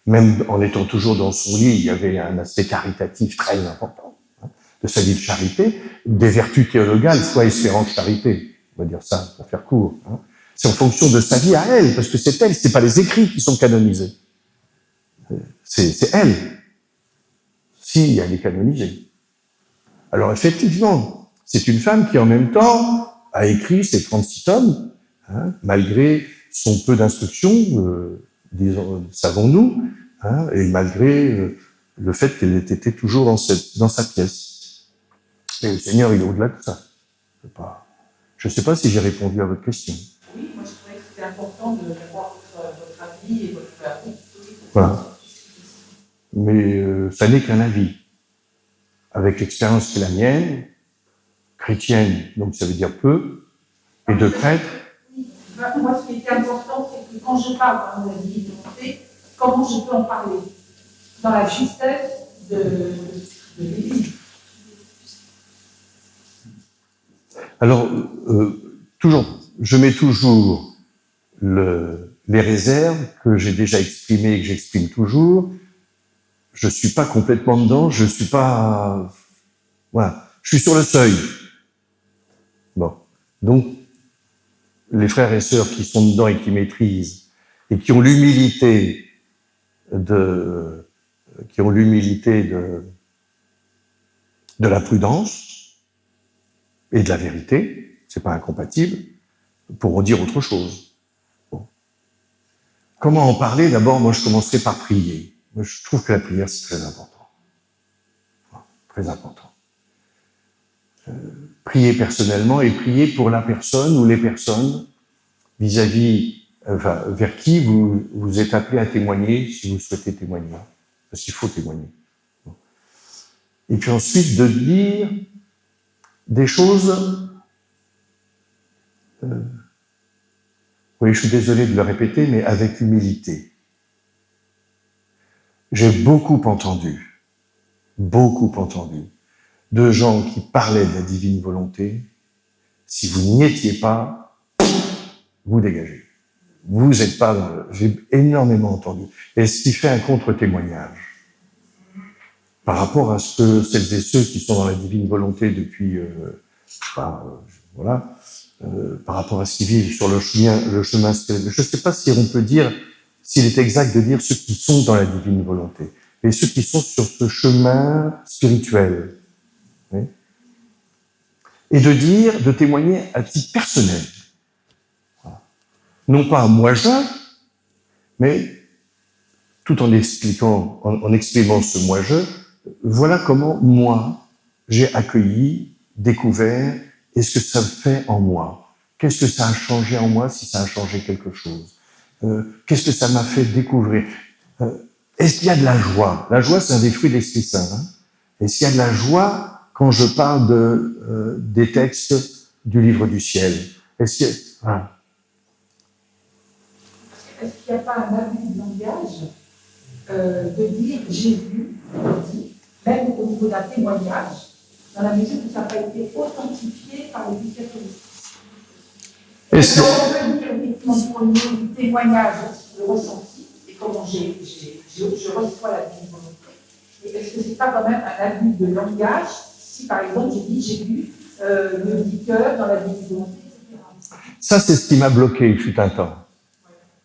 Speaker 1: même en étant toujours dans son lit, il y avait un aspect caritatif très important, hein, de sa vie de charité, des vertus théologales, foi, espérance, charité. On va dire ça, pour faire court. Hein. C'est en fonction de sa vie à elle, parce que c'est elle, c'est pas les écrits qui sont canonisés. C'est elle. Si elle est canonisée. Alors effectivement, c'est une femme qui en même temps a écrit ses 36 tomes, hein, malgré son peu d'instruction, savons-nous, hein, et malgré le fait qu'elle était toujours dans sa pièce. Et le Seigneur, il est au-delà de ça. Je ne sais pas si j'ai répondu à votre question.
Speaker 4: Oui, moi je trouvais que c'était important d'avoir votre avis et votre avis.
Speaker 1: Voilà. Mais ça n'est qu'un avis. Avec l'expérience qui est la mienne, chrétienne, donc ça veut dire peu, et de prêtre.
Speaker 4: Moi, ce qui était important, c'est que quand je parle de la divinité, comment je peux en parler dans la justesse de l'Église.
Speaker 1: Alors, je mets toujours les réserves que j'ai déjà exprimées et que j'exprime toujours. Je suis pas complètement dedans, je suis pas... Voilà, je suis sur le seuil. Bon, donc, les frères et sœurs qui sont dedans et qui maîtrisent, et qui ont l'humilité de la prudence et de la vérité, c'est pas incompatible, pourront dire autre chose. Bon. Comment en parler? D'abord, moi, je commencerai par prier. Moi, je trouve que la prière, c'est très important. Très important. Prier personnellement et prier pour la personne ou les personnes vis-à-vis, vers qui vous êtes appelé à témoigner si vous souhaitez témoigner. Parce qu'il faut témoigner. Et puis ensuite, de dire des choses... oui, je suis désolé de le répéter, mais avec humilité. J'ai beaucoup entendu de gens qui parlaient de la divine volonté. Si vous n'y étiez pas, vous dégagez. Vous n'êtes pas dans le... J'ai énormément entendu. Et ce qui fait un contre-témoignage par rapport à ce que celles et ceux qui sont dans la divine volonté depuis, voilà, par rapport à ce qu'ils vivent sur le chemin spirituel. Je ne sais pas si on peut dire, s'il est exact de dire ceux qui sont dans la divine volonté, mais ceux qui sont sur ce chemin spirituel. Oui. Et de témoigner à titre personnel. Voilà. Non pas moi je, mais tout en expliquant, en exprimant ce moi je, voilà comment moi j'ai accueilli, découvert, et ce que ça fait en moi. Qu'est-ce que ça a changé en moi si ça a changé quelque chose? Qu'est-ce que ça m'a fait découvrir? Est-ce qu'il y a de la joie? La joie, c'est un des fruits de l'Esprit Saint. Hein. Est-ce qu'il y a de la joie quand je parle des textes du livre du ciel? Est-ce qu'il y a... Voilà.
Speaker 4: Est-ce qu'il n'y a pas un abus de langage de dire Jésus, même au niveau d'un témoignage, dans la mesure où ça n'a pas été authentifié par les catholiques? Est-ce qu'on peut dire effectivement au niveau du témoignage, le ressenti, et comment je reçois la divine volonté, et est-ce que ce n'est pas quand même un abus de langage si par exemple je dis j'ai vu le dit cœur dans la divine volonté, etc.
Speaker 1: Ça, c'est ce qui m'a bloqué, il fut un temps.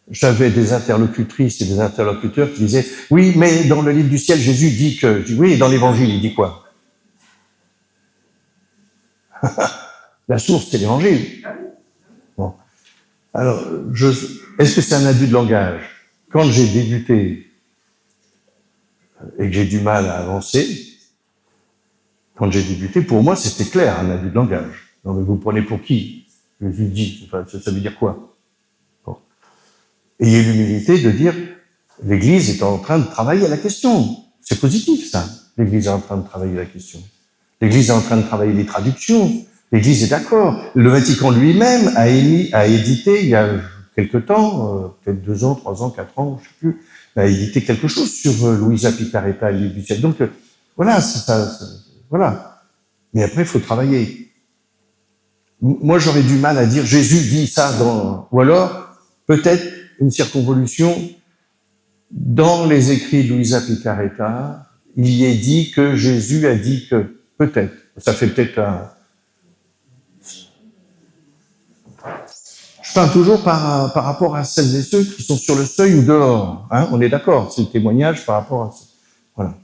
Speaker 1: J'avais des interlocutrices et des interlocuteurs qui disaient « Oui, mais dans le livre du ciel, Jésus dit que... » Je dis « Oui, et dans l'évangile, il dit quoi ?» La source, c'est l'Évangile. Bon. Alors, est-ce que c'est un abus de langage? Quand j'ai débuté et que j'ai du mal à avancer, pour moi, c'était clair, un abus de langage. Non, mais vous prenez pour qui? Jésus dit, enfin, ça veut dire quoi? Bon. Ayez l'humilité de dire, l'Église est en train de travailler à la question. C'est positif, ça. L'Église est en train de travailler la question. L'Église est en train de travailler les traductions. L'Église est d'accord. Le Vatican lui-même a édité, il y a quelque temps, peut-être 2 ans, 3 ans, 4 ans, je ne sais plus, a édité quelque chose sur Luisa Picaretta et Louis Bussière. Donc, voilà, voilà. Mais après, il faut travailler. Moi, j'aurais du mal à dire Jésus dit ça ou alors, peut-être une circonvolution dans les écrits de Luisa Picaretta, il y est dit que Jésus a dit que, peut-être. Ça fait peut-être un... Je parle toujours par rapport à celles et ceux qui sont sur le seuil ou dehors. Hein, on est d'accord, c'est le témoignage par rapport à ça. Voilà.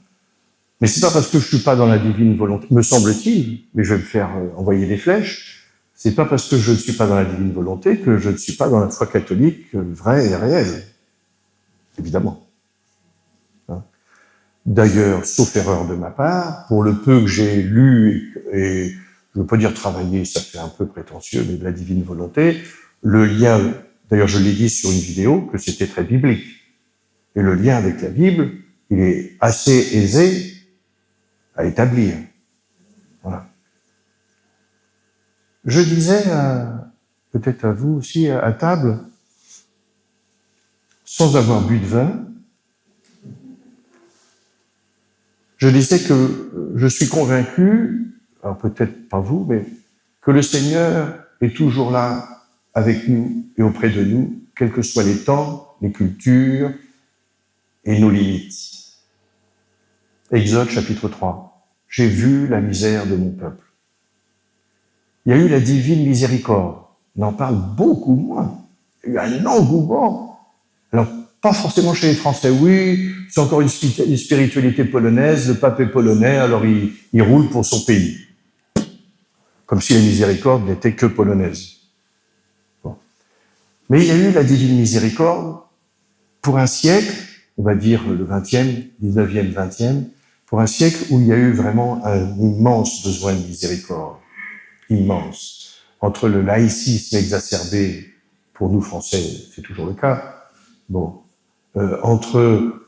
Speaker 1: Mais c'est pas parce que je suis pas dans la divine volonté, me semble-t-il, mais je vais me faire envoyer des flèches, c'est pas parce que je ne suis pas dans la divine volonté que je ne suis pas dans la foi catholique vraie et réelle. Évidemment. Hein. D'ailleurs, sauf erreur de ma part, pour le peu que j'ai lu et je ne veux pas dire travailler, ça fait un peu prétentieux, mais de la divine volonté, le lien, d'ailleurs je l'ai dit sur une vidéo, que c'était très biblique. Et le lien avec la Bible, il est assez aisé à établir. Voilà. Je disais, peut-être à vous aussi, à table, sans avoir bu de vin, je disais que je suis convaincu, alors peut-être pas vous, mais que le Seigneur est toujours là avec nous et auprès de nous, quels que soient les temps, les cultures et nos limites. Exode chapitre 3. J'ai vu la misère de mon peuple. Il y a eu la divine miséricorde. On en parle beaucoup moins. Il y a eu un engouement. Alors, pas forcément chez les Français. Oui, c'est encore une spiritualité polonaise. Le pape est polonais, alors il roule pour son pays. Comme si la miséricorde n'était que polonaise. Bon. Mais il y a eu la divine miséricorde pour un siècle, on va dire le 20e, 19e, 20e, pour un siècle où il y a eu vraiment un immense besoin de miséricorde. Immense. Entre le laïcisme exacerbé, pour nous Français, c'est toujours le cas, bon, entre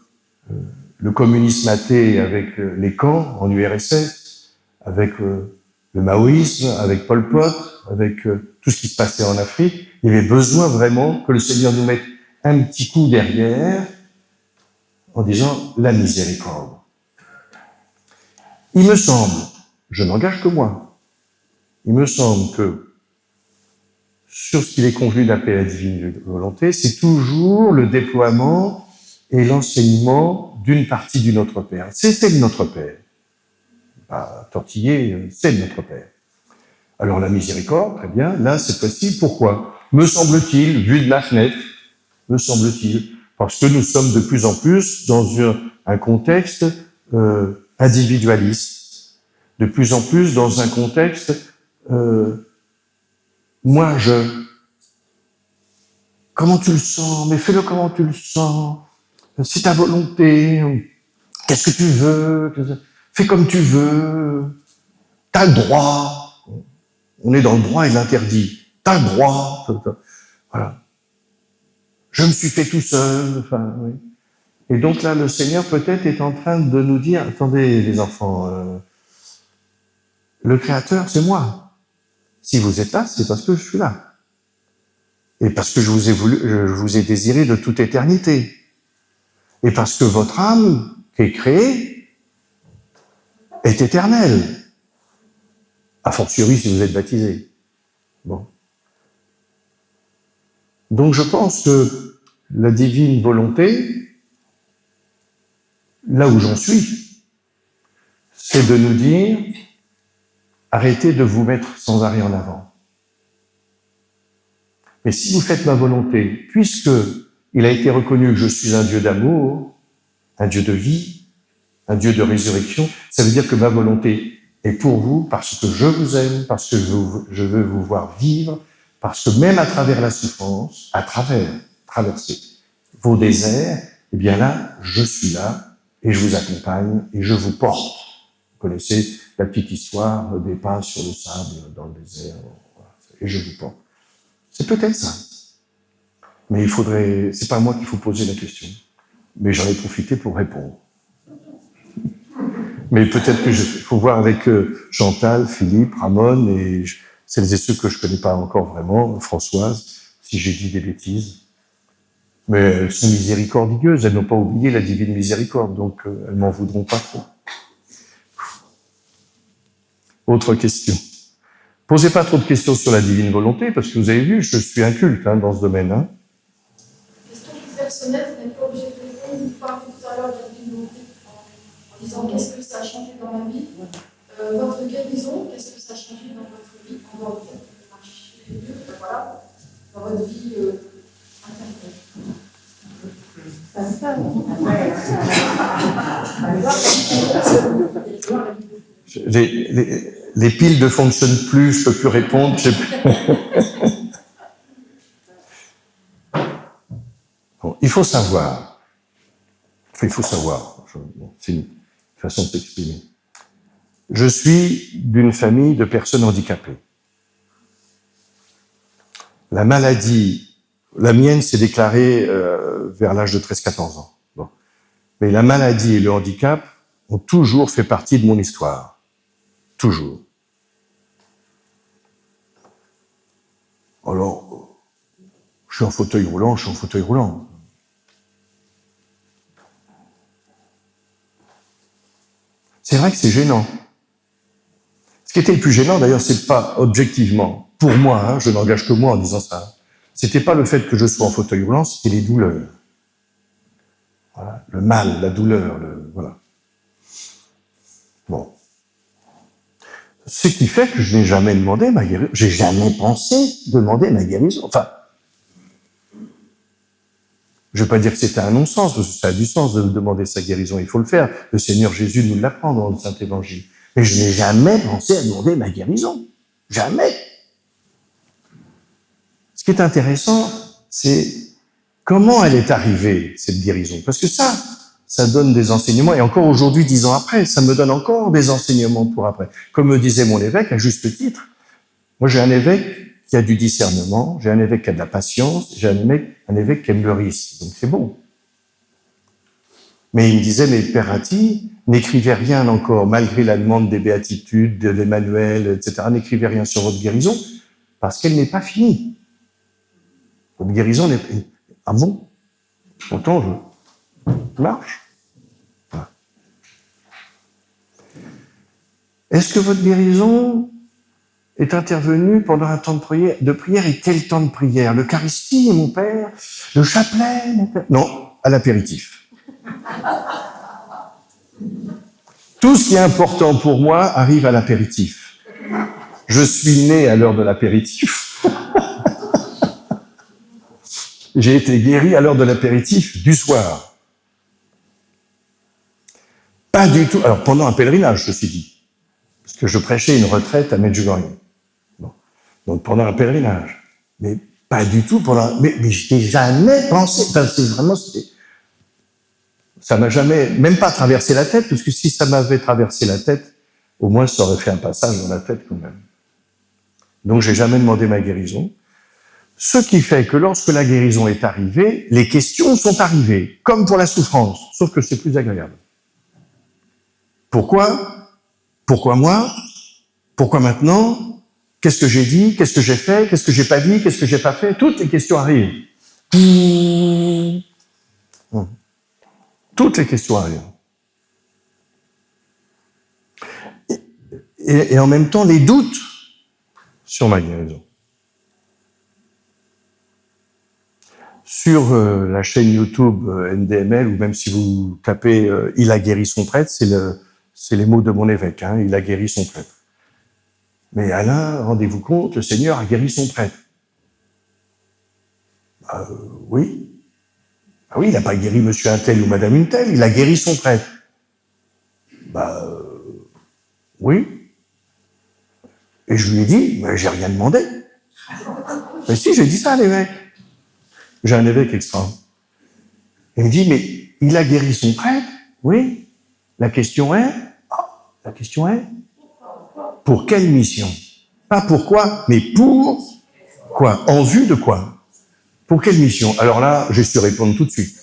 Speaker 1: le communisme athée avec les camps en URSS, avec le maoïsme, avec Pol Pot, avec tout ce qui se passait en Afrique, il y avait besoin vraiment que le Seigneur nous mette un petit coup derrière en disant la miséricorde. Il me semble, je n'engage que moi, il me semble que sur ce qu'il est convenu d'appeler la divine volonté, c'est toujours le déploiement et l'enseignement d'une partie du Notre Père. C'est de Notre Père. Pas tortiller, c'est de Notre Père. Alors la miséricorde, très bien, là c'est possible. Pourquoi? Me semble-t-il, vu de la fenêtre, me semble-t-il, parce que nous sommes de plus en plus dans un contexte individualiste, de plus en plus dans un contexte moi je. Comment tu le sens? Mais fais-le comment tu le sens. C'est ta volonté. Qu'est-ce que tu veux? Fais comme tu veux. T'as le droit. On est dans le droit et l'interdit. T'as le droit. Voilà. Je me suis fait tout seul. Enfin, oui. Et donc là, le Seigneur peut-être est en train de nous dire, attendez les enfants, le Créateur, c'est moi. Si vous êtes là, c'est parce que je suis là. Et parce que je vous ai désiré de toute éternité. Et parce que votre âme, qui est créée, est éternelle. A fortiori si vous êtes baptisé. Bon. Donc je pense que la divine volonté, là où j'en suis, c'est de nous dire, arrêtez de vous mettre sans arrêt en avant. Mais si vous faites ma volonté, puisque il a été reconnu que je suis un Dieu d'amour, un Dieu de vie, un Dieu de résurrection, ça veut dire que ma volonté et pour vous, parce que je vous aime, parce que je veux vous voir vivre, parce que même à travers la souffrance, traverser vos déserts, eh bien là, je suis là, et je vous accompagne, et je vous porte. Vous connaissez la petite histoire des pas sur le sable dans le désert, voilà, et je vous porte. C'est peut-être ça. Mais c'est pas à moi qu'il faut poser la question. Mais j'en ai profité pour répondre. Mais peut-être que faut voir avec Chantal, Philippe, Ramon et celles et ceux que je connais pas encore vraiment, Françoise, si j'ai dit des bêtises. Mais elles sont miséricordieuses, elles n'ont pas oublié la divine miséricorde, donc elles m'en voudront pas trop. Autre question. Posez pas trop de questions sur la divine volonté, parce que vous avez vu, je suis inculte dans ce domaine. Hein.
Speaker 5: Question plus personnelle, vous n'êtes pas obligé de répondre. Vous parlez tout à l'heure de la divine volonté en disant qu'est-ce que ça a changé dans ma vie. Votre guérison, qu'est-ce que ça a changé dans votre vie en dehors du fait que marcher mieux, voilà, dans votre vie intérieure.
Speaker 1: Les piles ne fonctionnent plus, je peux plus répondre. Bon, il faut savoir. C'est une façon de s'exprimer. Je suis d'une famille de personnes handicapées. La maladie, la mienne s'est déclarée vers l'âge de 13-14 ans. Bon. Mais la maladie et le handicap ont toujours fait partie de mon histoire. Toujours. Alors, je suis en fauteuil roulant. C'est vrai que c'est gênant. Ce qui était le plus gênant, d'ailleurs, c'est pas objectivement, pour moi, je n'engage que moi en disant ça, c'était pas le fait que je sois en fauteuil roulant, c'était les douleurs. Voilà, le mal, la douleur, voilà. Bon. Ce qui fait que je n'ai jamais demandé ma guérison. J'ai jamais pensé demander ma guérison. Enfin, je ne vais pas dire que c'était un non-sens, parce que ça a du sens de demander sa guérison, il faut le faire. Le Seigneur Jésus nous l'apprend dans le Saint-Évangile. Mais je n'ai jamais pensé à demander ma guérison. Jamais. Ce qui est intéressant, c'est comment elle est arrivée, cette guérison. Parce que ça donne des enseignements, et encore aujourd'hui, 10 ans après, ça me donne encore des enseignements pour après. Comme me disait mon évêque, à juste titre, moi j'ai un évêque qui a du discernement, j'ai un évêque qui a de la patience, j'ai un évêque qui aime le risque, donc c'est bon. Mais il me disait, mais Père Ratti, n'écrivez rien encore, malgré la demande des béatitudes, de l'Emmanuel, etc., n'écrivez rien sur votre guérison, parce qu'elle n'est pas finie. Votre guérison n'est pas... Ah bon? Pourtant, je marche. Voilà. Est-ce que votre guérison est intervenue pendant un temps de prière? Et quel temps de prière? L'Eucharistie, mon Père? Le chapelet, mon Père? Non, à l'apéritif. Tout ce qui est important pour moi arrive à l'apéritif. Je suis né à l'heure de l'apéritif. J'ai été guéri à l'heure de l'apéritif du soir. Pas du tout. Alors, pendant un pèlerinage, ceci dit. Parce que je prêchais une retraite à Medjugorje. Bon. Donc, pendant un pèlerinage. Mais pas du tout pendant... Mais je n'ai jamais pensé... Enfin, c'est vraiment... Ça m'a jamais... Même pas traversé la tête, parce que si ça m'avait traversé la tête, au moins, ça aurait fait un passage dans la tête quand même. Donc, j'ai jamais demandé ma guérison. Ce qui fait que lorsque la guérison est arrivée, les questions sont arrivées, comme pour la souffrance, sauf que c'est plus agréable. Pourquoi? Pourquoi moi? Pourquoi maintenant? Qu'est-ce que j'ai dit? Qu'est-ce que j'ai fait? Qu'est-ce que j'ai pas dit? Qu'est-ce que j'ai pas fait? Toutes les questions arrivent. Toutes les questions arrivent. Et en même temps, les doutes sur ma guérison. Sur la chaîne YouTube NDML, ou même si vous tapez « Il a guéri son prêtre », c'est les mots de mon évêque, hein, « Il a guéri son prêtre ». Mais Alain, rendez-vous compte, le Seigneur a guéri son prêtre. Oui. Ah oui, il n'a pas guéri monsieur un tel ou madame une telle, il a guéri son prêtre. Oui. Et je lui ai dit, mais j'ai rien demandé. Mais si, j'ai dit ça à l'évêque. J'ai un évêque extra. Il me dit, mais il a guéri son prêtre? Oui. La question est, pour quelle mission? Pas pourquoi, mais pour quoi? En vue de quoi? Pour quelle mission? Alors là, j'ai su répondre tout de suite.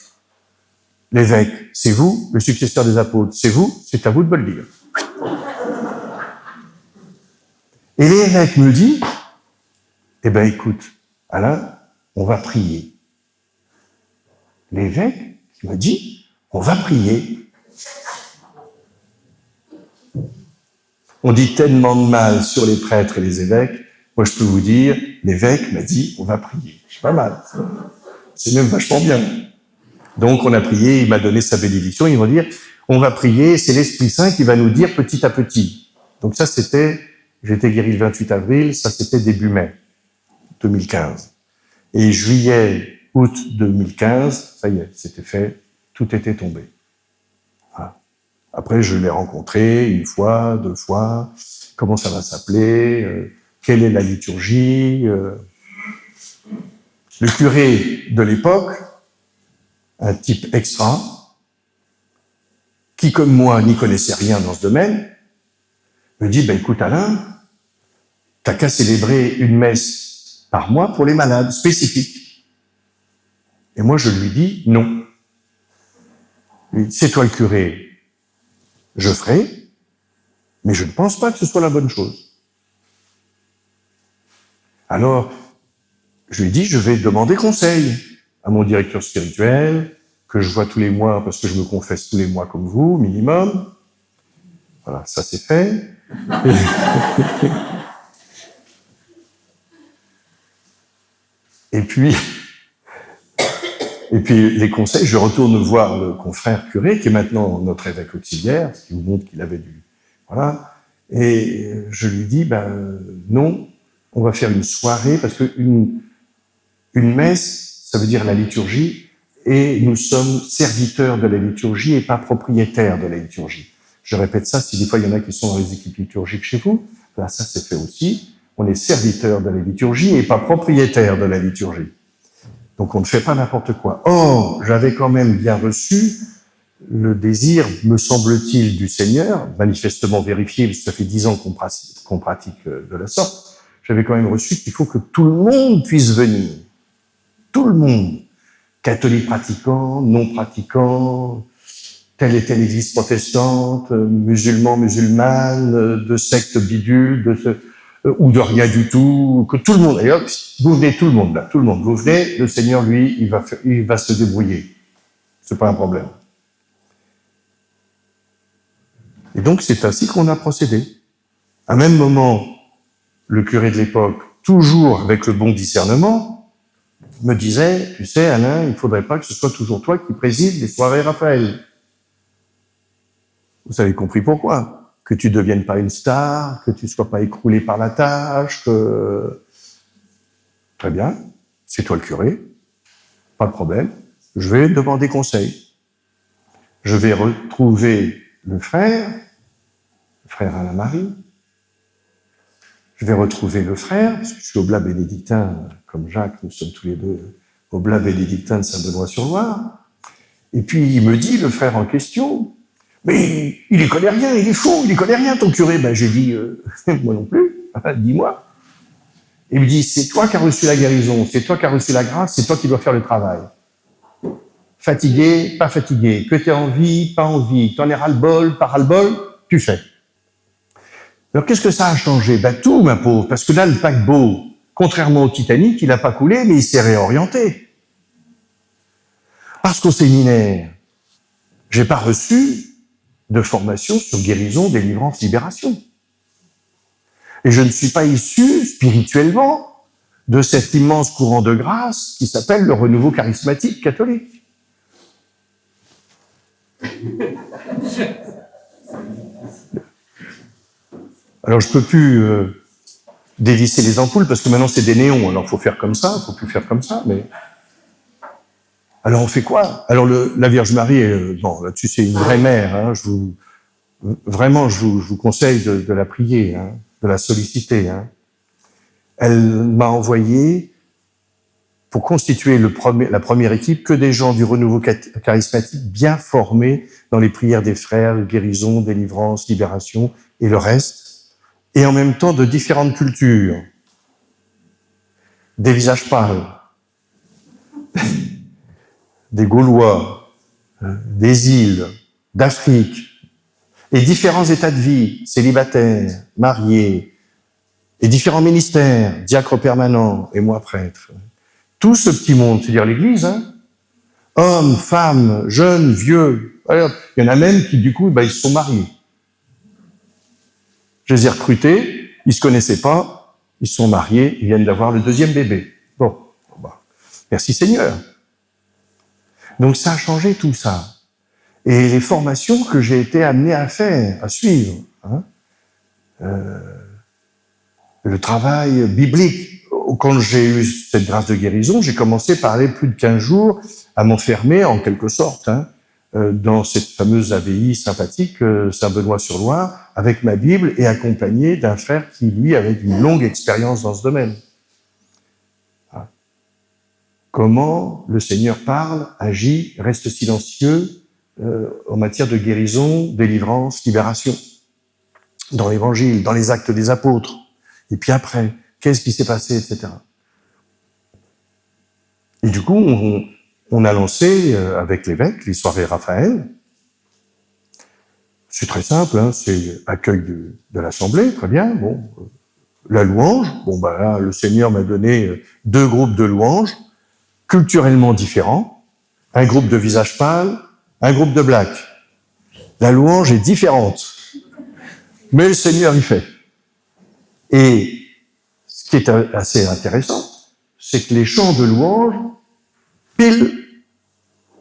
Speaker 1: L'évêque, c'est vous, le successeur des apôtres, c'est vous, c'est à vous de me le dire. Et l'évêque me dit, eh ben écoute, Alain, on va prier. L'évêque me dit, on va prier. On dit tellement de mal sur les prêtres et les évêques. Moi, je peux vous dire, l'évêque m'a dit, on va prier. C'est pas mal. C'est même vachement bien. Donc, on a prié, il m'a donné sa bénédiction. Il va dire, on va prier, c'est l'Esprit Saint qui va nous dire petit à petit. Donc ça, j'étais guéri le 28 avril, ça c'était début mai 2015. Et juillet, août 2015, ça y est, c'était fait, tout était tombé. Voilà. Après, je l'ai rencontré une fois, 2 fois, comment ça va s'appeler, quelle est la liturgie. Le curé de l'époque, un type extra, qui comme moi n'y connaissait rien dans ce domaine, me dit, écoute Alain, t'as qu'à célébrer une messe par mois pour les malades, spécifiques. Et moi je lui dis, non. C'est toi le curé, je ferai, mais je ne pense pas que ce soit la bonne chose. Alors, je lui dis, je vais demander conseil à mon directeur spirituel, que je vois tous les mois, parce que je me confesse tous les mois comme vous, minimum. Voilà, ça c'est fait. Et puis les conseils, je retourne voir le confrère curé, qui est maintenant notre évêque auxiliaire, ce qui vous montre qu'il avait du... Voilà. Et je lui dis, non, on va faire une soirée, parce qu'une messe, ça veut dire la liturgie, et nous sommes serviteurs de la liturgie et pas propriétaires de la liturgie. Je répète ça, si des fois il y en a qui sont dans les équipes liturgiques chez vous, là ça c'est fait aussi. On est serviteurs de la liturgie et pas propriétaires de la liturgie. Donc on ne fait pas n'importe quoi. Or, j'avais quand même bien reçu le désir, me semble-t-il, du Seigneur, manifestement vérifié, parce que ça fait 10 ans qu'on pratique de la sorte. J'avais quand même reçu qu'il faut que tout le monde puisse venir. Tout le monde. Catholiques pratiquants, non pratiquants, telle et telle église protestante, musulmans, musulmanes, de sectes bidules, ou de rien du tout, que tout le monde, et hop, vous venez tout le monde là, tout le monde, vous venez, le Seigneur lui, il va se débrouiller. C'est pas un problème. Et donc c'est ainsi qu'on a procédé. À un même moment, le curé de l'époque, toujours avec le bon discernement, me disait, tu sais Alain, il ne faudrait pas que ce soit toujours toi qui présides les soirées Raphaël. Vous avez compris pourquoi. Que tu ne deviennes pas une star, que tu ne sois pas écroulé par la tâche, que... Très bien, c'est toi le curé, pas de problème, je vais demander conseil. Je vais retrouver le frère Alain-Marie, je vais retrouver le frère, parce que je suis oblat bénédictin, comme Jacques, nous sommes tous les deux oblat bénédictin de Saint-Benoît-sur-Loire. Et puis il me dit, le frère en question, mais il y connaît rien, il est fou, il y connaît rien ton curé. J'ai dit, moi non plus, dis-moi. Il me dit, c'est toi qui as reçu la guérison, c'est toi qui as reçu la grâce, c'est toi qui dois faire le travail. Fatigué, pas fatigué, que tu aies envie, pas envie, que tu en aies ras-le-bol, pas ras-le-bol, tu fais. Alors qu'est-ce que ça a changé? Tout, ma pauvre, parce que là, le paquebot, contrairement au Titanic, il n'a pas coulé, mais il s'est réorienté. Parce qu'au séminaire, j'ai pas reçu de formation sur guérison, délivrance, libération. Et je ne suis pas issu, spirituellement, de cet immense courant de grâce qui s'appelle le renouveau charismatique catholique. Alors je peux plus dévisser les ampoules parce que maintenant c'est des néons, alors il faut faire comme ça, il faut plus faire comme ça, mais... Alors on fait quoi? Alors la Vierge Marie, bon, là-dessus c'est une vraie mère, hein, vraiment je vous conseille de la prier, hein. de la solliciter. Hein. Elle m'a envoyé, pour constituer la première équipe, que des gens du renouveau charismatique bien formés dans les prières des frères, guérison, délivrance, libération et le reste, et en même temps de différentes cultures, des visages pâles, des Gaulois, des îles, d'Afrique, et différents états de vie, célibataires, mariés, et différents ministères, diacre permanent et moi prêtre. Tout ce petit monde, c'est-à-dire l'Église, hein, hommes, femmes, jeunes, vieux. Alors, il y en a même qui, du coup, ils se sont mariés. Je les ai recrutés, ils se connaissaient pas, ils se sont mariés, ils viennent d'avoir le deuxième bébé. Bon, merci Seigneur. Donc ça a changé tout ça. Et les formations que j'ai été amené à faire, à suivre, hein, le travail biblique. Quand j'ai eu cette grâce de guérison, j'ai commencé par aller plus de 15 jours à m'enfermer, en quelque sorte, hein, dans cette fameuse abbaye sympathique, Saint-Benoît-sur-Loire, avec ma Bible et accompagné d'un frère qui, lui, avait une longue expérience dans ce domaine. Voilà. Comment le Seigneur parle, agit, reste silencieux en matière de guérison, délivrance, libération, dans l'Évangile, dans les actes des apôtres. Et puis après, qu'est-ce qui s'est passé, etc. Et du coup, on a lancé avec l'évêque les soirées Raphaël. C'est très simple, hein, c'est accueil de l'Assemblée, très bien. Bon, la louange, là, le Seigneur m'a donné 2 groupes de louanges, culturellement différents, un groupe de visage pâle, un groupe de black. La louange est différente, mais le Seigneur y fait. Et ce qui est assez intéressant, c'est que les chants de louange pile,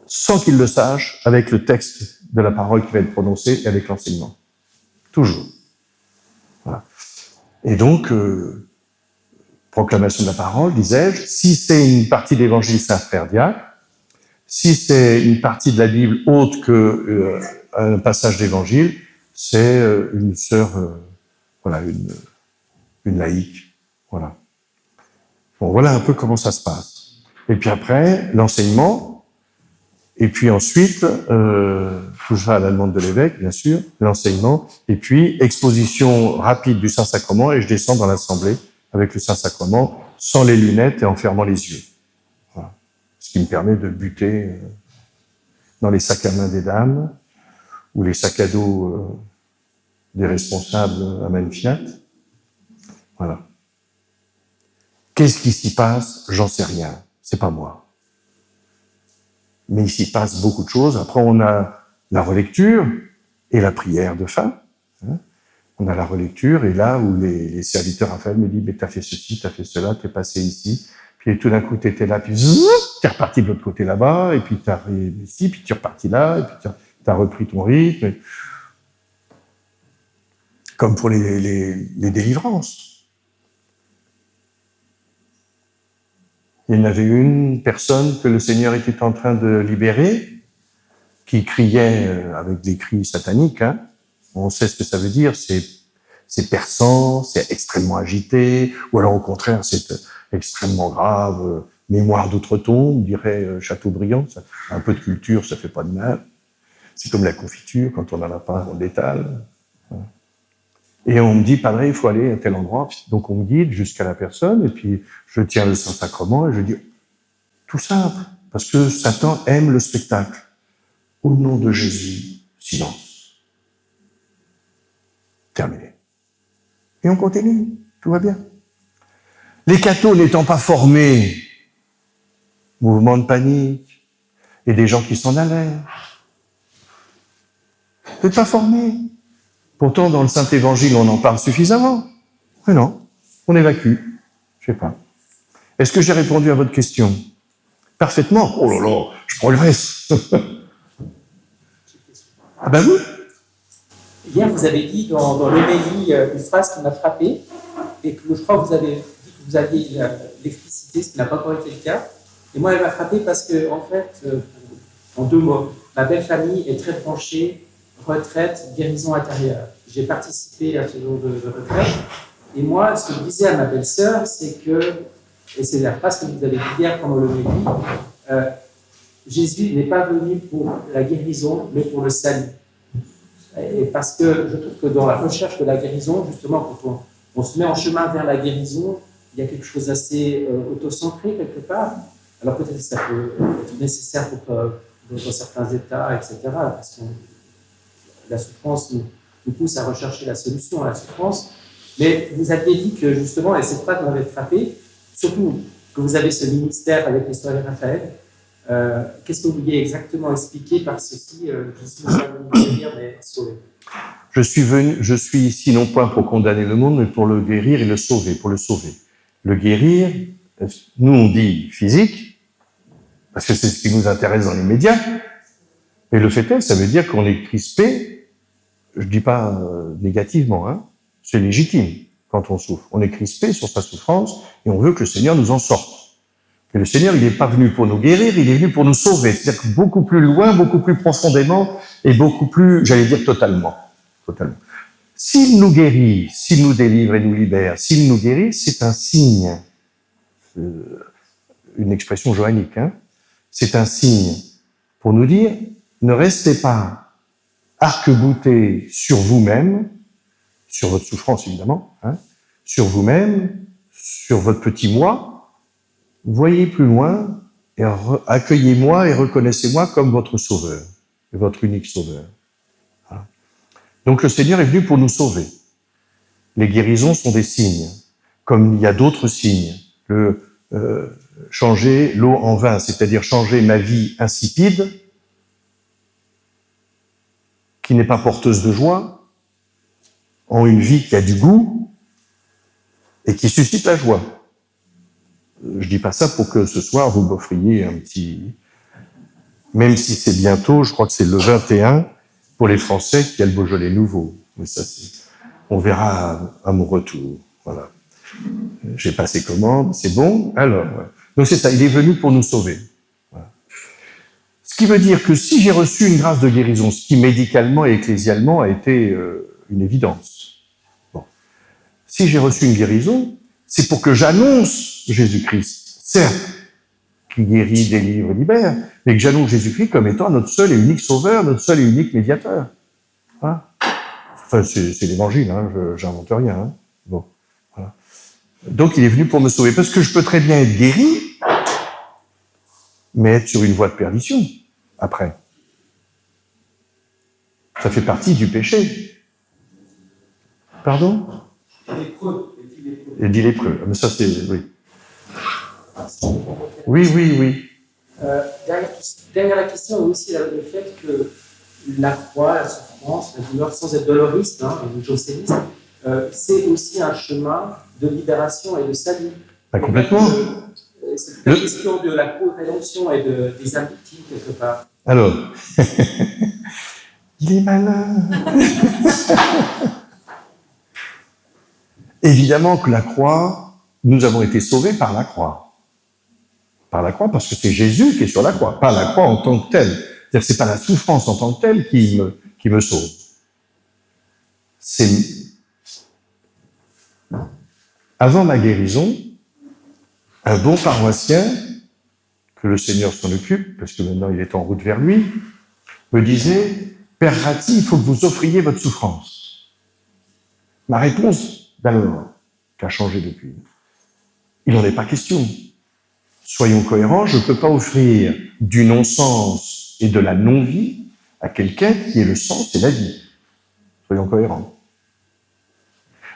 Speaker 1: sans qu'ils le sachent, avec le texte de la parole qui va être prononcée et avec l'enseignement. Toujours. Voilà. Et donc, proclamation de la parole, disais-je, si c'est une partie de l'évangile, c'est un frère diacre. Si c'est une partie de la Bible autre que un passage d'évangile, c'est une sœur, une laïque. Voilà. Bon, voilà un peu comment ça se passe. Et puis après, l'enseignement, et puis ensuite, toujours à la demande de l'évêque, bien sûr, l'enseignement, et puis exposition rapide du Saint-Sacrement, et je descends dans l'Assemblée avec le Saint-Sacrement, sans les lunettes et en fermant les yeux. Voilà. Ce qui me permet de buter dans les sacs à main des dames, ou les sacs à dos des responsables à main Fiat. Voilà. Qu'est-ce qui s'y passe? J'en sais rien. C'est pas moi. Mais il s'y passe beaucoup de choses. Après, on a la relecture et la prière de fin. Hein. On a la relecture, et là où les serviteurs Raphaël me disent, mais t'as fait ceci, t'as fait cela, t'es passé ici. Puis tout d'un coup, t'étais là, puis t'es reparti de l'autre côté là-bas, et puis t'es arrivé ici, puis t'es reparti là, et puis t'as repris ton rythme. Comme pour les délivrances. Il y en avait une personne que le Seigneur était en train de libérer, qui criait avec des cris sataniques. Hein. On sait ce que ça veut dire, c'est perçant, c'est extrêmement agité, ou alors au contraire, c'est extrêmement grave, mémoire d'outre-tombe, dirait Chateaubriand. Un peu de culture, ça fait pas de mal. C'est comme la confiture, quand on n'en a pas, on l'étale. Et on me dit, Padre, il faut aller à tel endroit. Donc on me guide jusqu'à la personne, et puis je tiens le Saint-Sacrement, et je dis, tout simple, parce que Satan aime le spectacle. Au nom de Jésus, silence. Terminé. Et on continue, tout va bien. Les cathos n'étant pas formés, mouvement de panique, et des gens qui s'en allaient. Vous n'êtes pas formés. Pourtant, dans le Saint-Évangile, on en parle suffisamment. Mais non, on évacue. Je sais pas. Est-ce que j'ai répondu à votre question? Parfaitement. Oh là là, je progresse. Ah ben oui.
Speaker 6: Hier, vous avez dit dans l'homélie une phrase qui m'a frappé, et que je crois que vous avez dit que vous aviez l'explicité, ce qui n'a pas encore été le cas. Et moi, elle m'a frappé parce que, en fait, en 2 mots, ma belle famille est très branchée retraite, guérison intérieure. J'ai participé à ce genre de retraite, Et moi, ce que je disais à ma belle-sœur, c'est que, et c'est la phrase que vous avez dit hier pendant le midi, Jésus n'est pas venu pour la guérison, mais pour le salut. Et parce que je trouve que dans la recherche de la guérison, justement, quand on se met en chemin vers la guérison, il y a quelque chose d'assez autocentré quelque part. Alors peut-être que ça peut être nécessaire dans certains états, etc. Parce que la souffrance nous pousse à rechercher la solution à la souffrance. Mais vous aviez dit que justement, et cette phrase m'avait frappé, surtout que vous avez ce ministère avec l'histoire de Raphaël. Qu'est-ce que vous vouliez exactement expliquer par ceci? Je suis pas venu guérir, mais sauver.
Speaker 1: Je suis ici non point pour condamner le monde, mais pour le guérir et le sauver, pour le sauver. Le guérir, nous on dit physique, parce que c'est ce qui nous intéresse dans les médias, mais le fait est, ça veut dire qu'on est crispé, je dis pas négativement, hein, c'est légitime quand on souffre. On est crispé sur sa souffrance et on veut que le Seigneur nous en sorte. Et le Seigneur, il n'est pas venu pour nous guérir, il est venu pour nous sauver. C'est-à-dire que beaucoup plus loin, beaucoup plus profondément et beaucoup plus, j'allais dire totalement. S'il nous guérit, s'il nous délivre et nous libère, s'il nous guérit, c'est un signe. Une expression johannique, hein. C'est un signe pour nous dire, ne restez pas arc-boutés sur vous-même, sur votre souffrance évidemment, hein, sur vous-même, sur votre petit moi. Voyez plus loin et accueillez-moi et reconnaissez-moi comme votre sauveur, votre unique sauveur. Voilà. Donc le Seigneur est venu pour nous sauver. Les guérisons sont des signes, comme il y a d'autres signes. Changer l'eau en vin, c'est-à-dire changer ma vie insipide, qui n'est pas porteuse de joie, en une vie qui a du goût et qui suscite la joie. Je dis pas ça pour que ce soir vous m'offriez un petit... Même si c'est bientôt, je crois que c'est le 21, pour les Français, qu'il y a le Beaujolais nouveau. Mais ça, on verra à mon retour. Voilà. J'ai passé commande, c'est bon. Alors, donc c'est ça, il est venu pour nous sauver. Voilà. Ce qui veut dire que si j'ai reçu une grâce de guérison, ce qui médicalement et ecclésialement a été une évidence. Bon. Si j'ai reçu une guérison, c'est pour que j'annonce Jésus-Christ, certes, qui guérit, délivre, libère, mais que j'annonce Jésus-Christ comme étant notre seul et unique sauveur, notre seul et unique médiateur. Hein? Enfin, c'est l'évangile, hein, j'invente rien. Hein? Bon, voilà. Donc il est venu pour me sauver, parce que je peux très bien être guéri, mais être sur une voie de perdition, après. Ça fait partie du péché. Pardon? Il dit lépreux. Mais ça, c'est... Oui. Oui.
Speaker 6: Derrière la question, aussi le fait que la croix, la souffrance, la douleur, sans être doloriste, hein, ou janséniste, c'est aussi un chemin de libération et de salut.
Speaker 1: Pas complètement.
Speaker 6: C'est la question de la co-rédemption et des amitiés, quelque part.
Speaker 1: Alors, il est malin. Évidemment que la croix, nous avons été sauvés par la croix. Par la croix, parce que c'est Jésus qui est sur la croix, pas la croix en tant que telle. C'est-à-dire que c'est pas la souffrance en tant que telle qui me sauve. C'est avant ma guérison, un bon paroissien, que le Seigneur s'en occupe, parce que maintenant il est en route vers lui, me disait, Père Ratti, il faut que vous offriez votre souffrance. Ma réponse d'alors, qui a changé depuis, il n'en est pas question. Soyons cohérents, je ne peux pas offrir du non-sens et de la non-vie à quelqu'un qui est le sens et la vie. Soyons cohérents.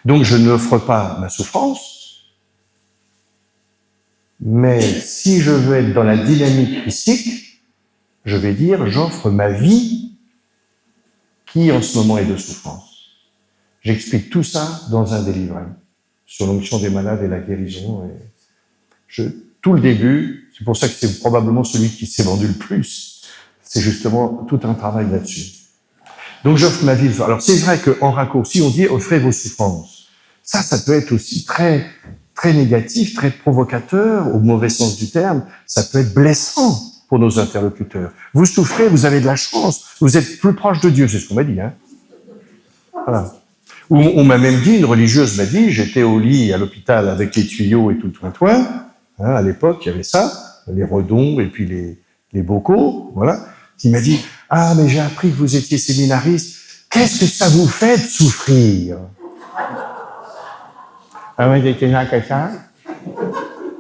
Speaker 1: Donc je n'offre pas ma souffrance, mais si je veux être dans la dynamique christique, je vais dire j'offre ma vie qui en ce moment est de souffrance. J'explique tout ça dans un délivré sur l'onction des malades et la guérison. Et tout le début, c'est pour ça que c'est probablement celui qui s'est vendu le plus, c'est justement tout un travail là-dessus. Donc j'offre ma vie. Alors c'est vrai qu'en raccourci, on dit offrez vos souffrances. Ça peut être aussi très, très négatif, très provocateur, au mauvais sens du terme. Ça peut être blessant pour nos interlocuteurs. Vous souffrez, vous avez de la chance, vous êtes plus proche de Dieu, c'est ce qu'on m'a dit. Hein. Voilà. On m'a même dit, une religieuse m'a dit, j'étais au lit à l'hôpital avec les tuyaux et tout le toin-toin, hein, à l'époque, il y avait ça, les redons et puis les bocaux, voilà, qui m'a dit, ah, mais j'ai appris que vous étiez séminariste, qu'est-ce que ça vous fait de souffrir? Ah oui, j'étais là comme ça.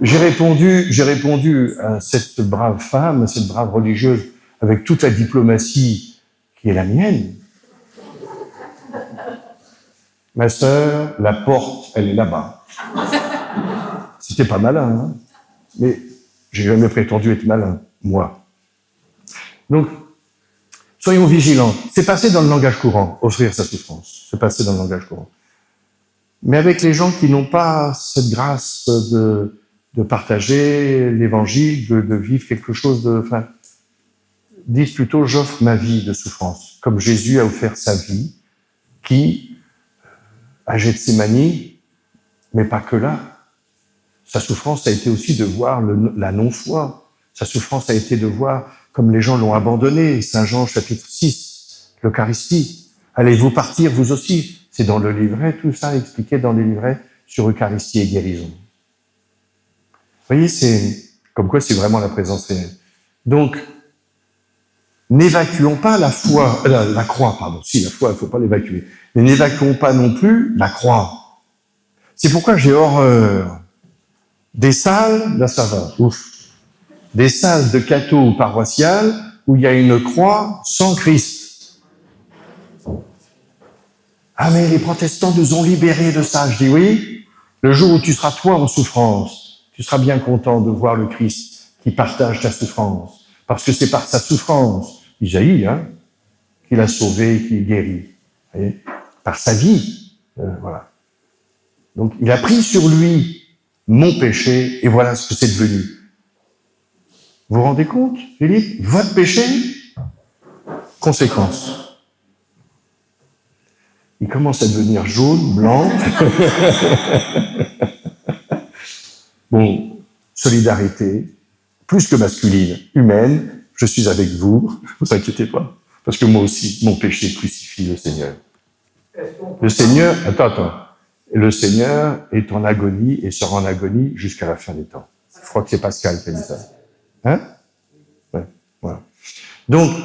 Speaker 1: J'ai répondu à cette brave femme, à cette brave religieuse, avec toute la diplomatie qui est la mienne. Ma sœur, la porte, elle est là-bas. C'était pas malin, hein, mais j'ai jamais prétendu être malin, moi. Donc, soyons vigilants. C'est passé dans le langage courant, offrir sa souffrance. C'est passé dans le langage courant. Mais avec les gens qui n'ont pas cette grâce de partager l'évangile, de vivre quelque chose de... Enfin, dites plutôt, j'offre ma vie de souffrance, comme Jésus a offert sa vie, qui, à Gethsémani, mais pas que là. Sa souffrance a été aussi de voir la non-foi. Sa souffrance a été de voir comme les gens l'ont abandonné. Saint Jean, chapitre 6, l'Eucharistie. Allez-vous partir, vous aussi? C'est dans le livret, tout ça expliqué dans les livrets sur Eucharistie et guérison. Vous voyez, c'est comme quoi c'est vraiment la présence réelle. Donc, n'évacuons pas la foi, la croix, pardon. Si, la foi, il ne faut pas l'évacuer. Mais n'évacuons pas non plus la croix. C'est pourquoi j'ai horreur des salles, là ça va, ouf, des salles de catho ou paroissiales où il y a une croix sans Christ. Ah mais les protestants nous ont libérés de ça. Je dis oui, le jour où tu seras toi en souffrance, tu seras bien content de voir le Christ qui partage ta souffrance. Parce que c'est par sa souffrance, Isaïe, hein, qu'il a sauvé, qu'il guérit. Vous voyez, par sa vie, voilà. Donc il a pris sur lui mon péché, et voilà ce que c'est devenu. Vous vous rendez compte, Philippe? Votre péché, conséquence. Il commence à devenir jaune, blanc. Bon, solidarité, plus que masculine, humaine, je suis avec vous, ne vous inquiétez pas, parce que moi aussi, mon péché crucifie le Seigneur. Le Seigneur, attends. Le Seigneur est en agonie et sera en agonie jusqu'à la fin des temps. Je crois que c'est Pascal qui a dit ça. Hein? Ouais, voilà. Donc,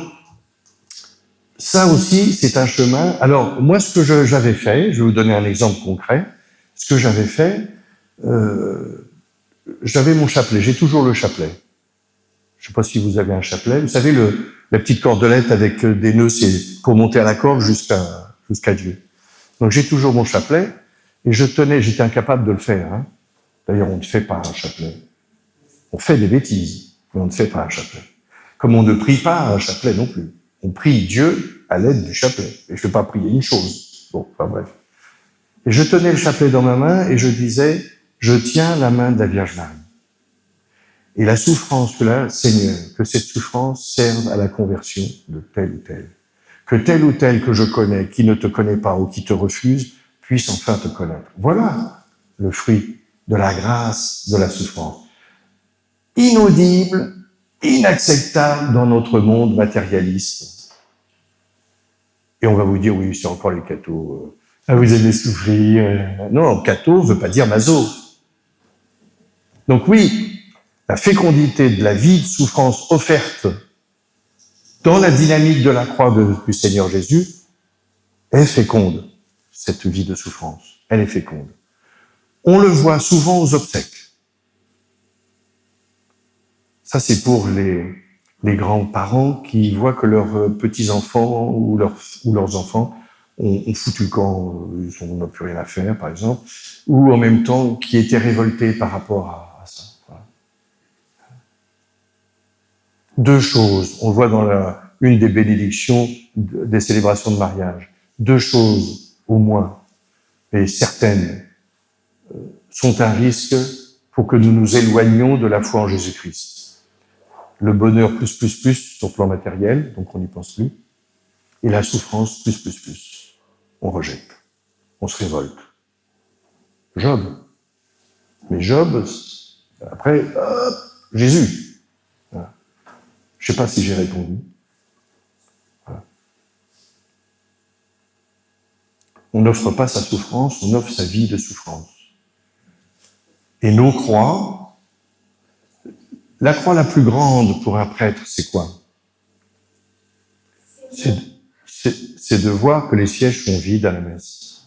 Speaker 1: ça aussi, c'est un chemin. Alors, moi, ce que j'avais fait, je vais vous donner un exemple concret. Ce que j'avais fait, j'avais mon chapelet. J'ai toujours le chapelet. Je ne sais pas si vous avez un chapelet. Vous savez, la petite cordelette avec des nœuds, c'est pour monter à la corde jusqu'à Dieu. Donc, j'ai toujours mon chapelet. Et j'étais incapable de le faire. Hein. D'ailleurs, on ne fait pas un chapelet. On fait des bêtises, mais on ne fait pas un chapelet. Comme on ne prie pas un chapelet non plus. On prie Dieu à l'aide du chapelet. Et je ne vais pas prier une chose. Bon, enfin bref. Et je tenais le chapelet dans ma main et je disais, je tiens la main de la Vierge Marie. Et la souffrance que là, Seigneur, que cette souffrance serve à la conversion de tel ou tel. Que tel ou tel que je connais, qui ne te connaît pas ou qui te refuse, puisse enfin te connaître. Voilà le fruit de la grâce de la souffrance. Inaudible, inacceptable dans notre monde matérialiste. Et on va vous dire, oui, c'est encore les cathos. Vous allez souffrir. Non, catho ne veut pas dire maso. Donc oui, la fécondité de la vie de souffrance offerte dans la dynamique de la croix du Seigneur Jésus est féconde. Cette vie de souffrance, elle est féconde. On le voit souvent aux obsèques. Ça, c'est pour les grands-parents qui voient que leurs petits-enfants ou leurs enfants ont foutu le camp, ils n'ont plus rien à faire, par exemple, ou en même temps qui étaient révoltés par rapport à ça. Voilà. Deux choses, on le voit dans une des bénédictions des célébrations de mariage. Deux choses, au moins, et certaines sont un risque pour que nous nous éloignions de la foi en Jésus-Christ. Le bonheur plus sur le plan matériel, donc on n'y pense plus, et la souffrance plus. On rejette, on se révolte. Job. Mais Job, après, Jésus. Voilà. Je ne sais pas si j'ai répondu. Voilà. on n'offre pas sa souffrance, on offre sa vie de souffrance. Et nos croix, la croix la plus grande pour un prêtre, c'est quoi? C'est de voir que les sièges sont vides à la messe.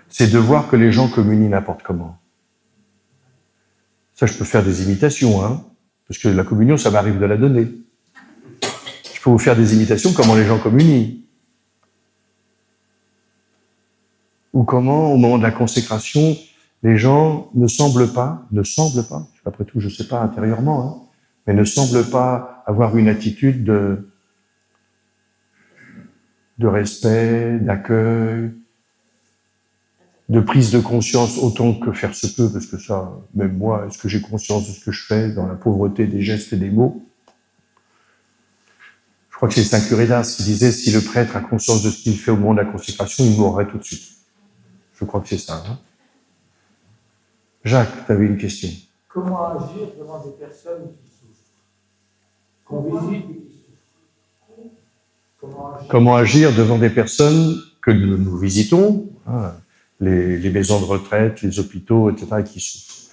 Speaker 1: C'est de voir que les gens communient n'importe comment. Ça, je peux faire des imitations, hein, parce que la communion, ça m'arrive de la donner. Je peux vous faire des imitations comment les gens communient. Ou comment, au moment de la consécration, les gens ne semblent pas, après tout, je ne sais pas intérieurement, hein, mais ne semblent pas avoir une attitude de respect, d'accueil, de prise de conscience autant que faire se peut, parce que ça, même moi, est-ce que j'ai conscience de ce que je fais dans la pauvreté des gestes et des mots? Je crois que c'est Saint Curé d'Ars qui disait, si le prêtre a conscience de ce qu'il fait au moment de la consécration, il mourrait tout de suite. Je crois que c'est ça. Hein. Jacques, tu avais une question.
Speaker 7: Comment agir devant des personnes qui souffrent, qu'on visite et qui souffrent?
Speaker 1: Comment agir devant des personnes que nous visitons, hein, les maisons de retraite, les hôpitaux, etc., qui souffrent?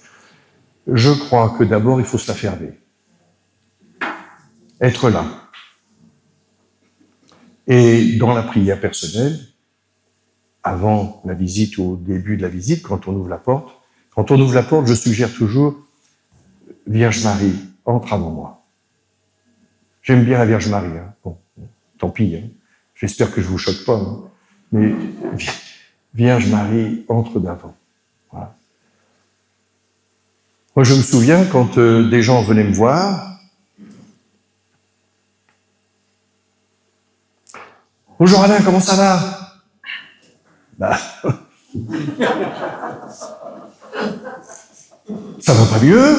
Speaker 1: Je crois que d'abord, il faut se la fermer. Être là. Et dans la prière personnelle, avant la visite ou au début de la visite, quand on ouvre la porte, je suggère toujours « Vierge Marie, entre avant moi ». J'aime bien la Vierge Marie. Hein. Bon, tant pis. Hein. J'espère que je vous choque pas. Hein. Mais Vierge Marie, entre d'avant. Voilà. Moi, je me souviens quand des gens venaient me voir. « Bonjour Alain, comment ça va ?» Bah, ça va pas mieux.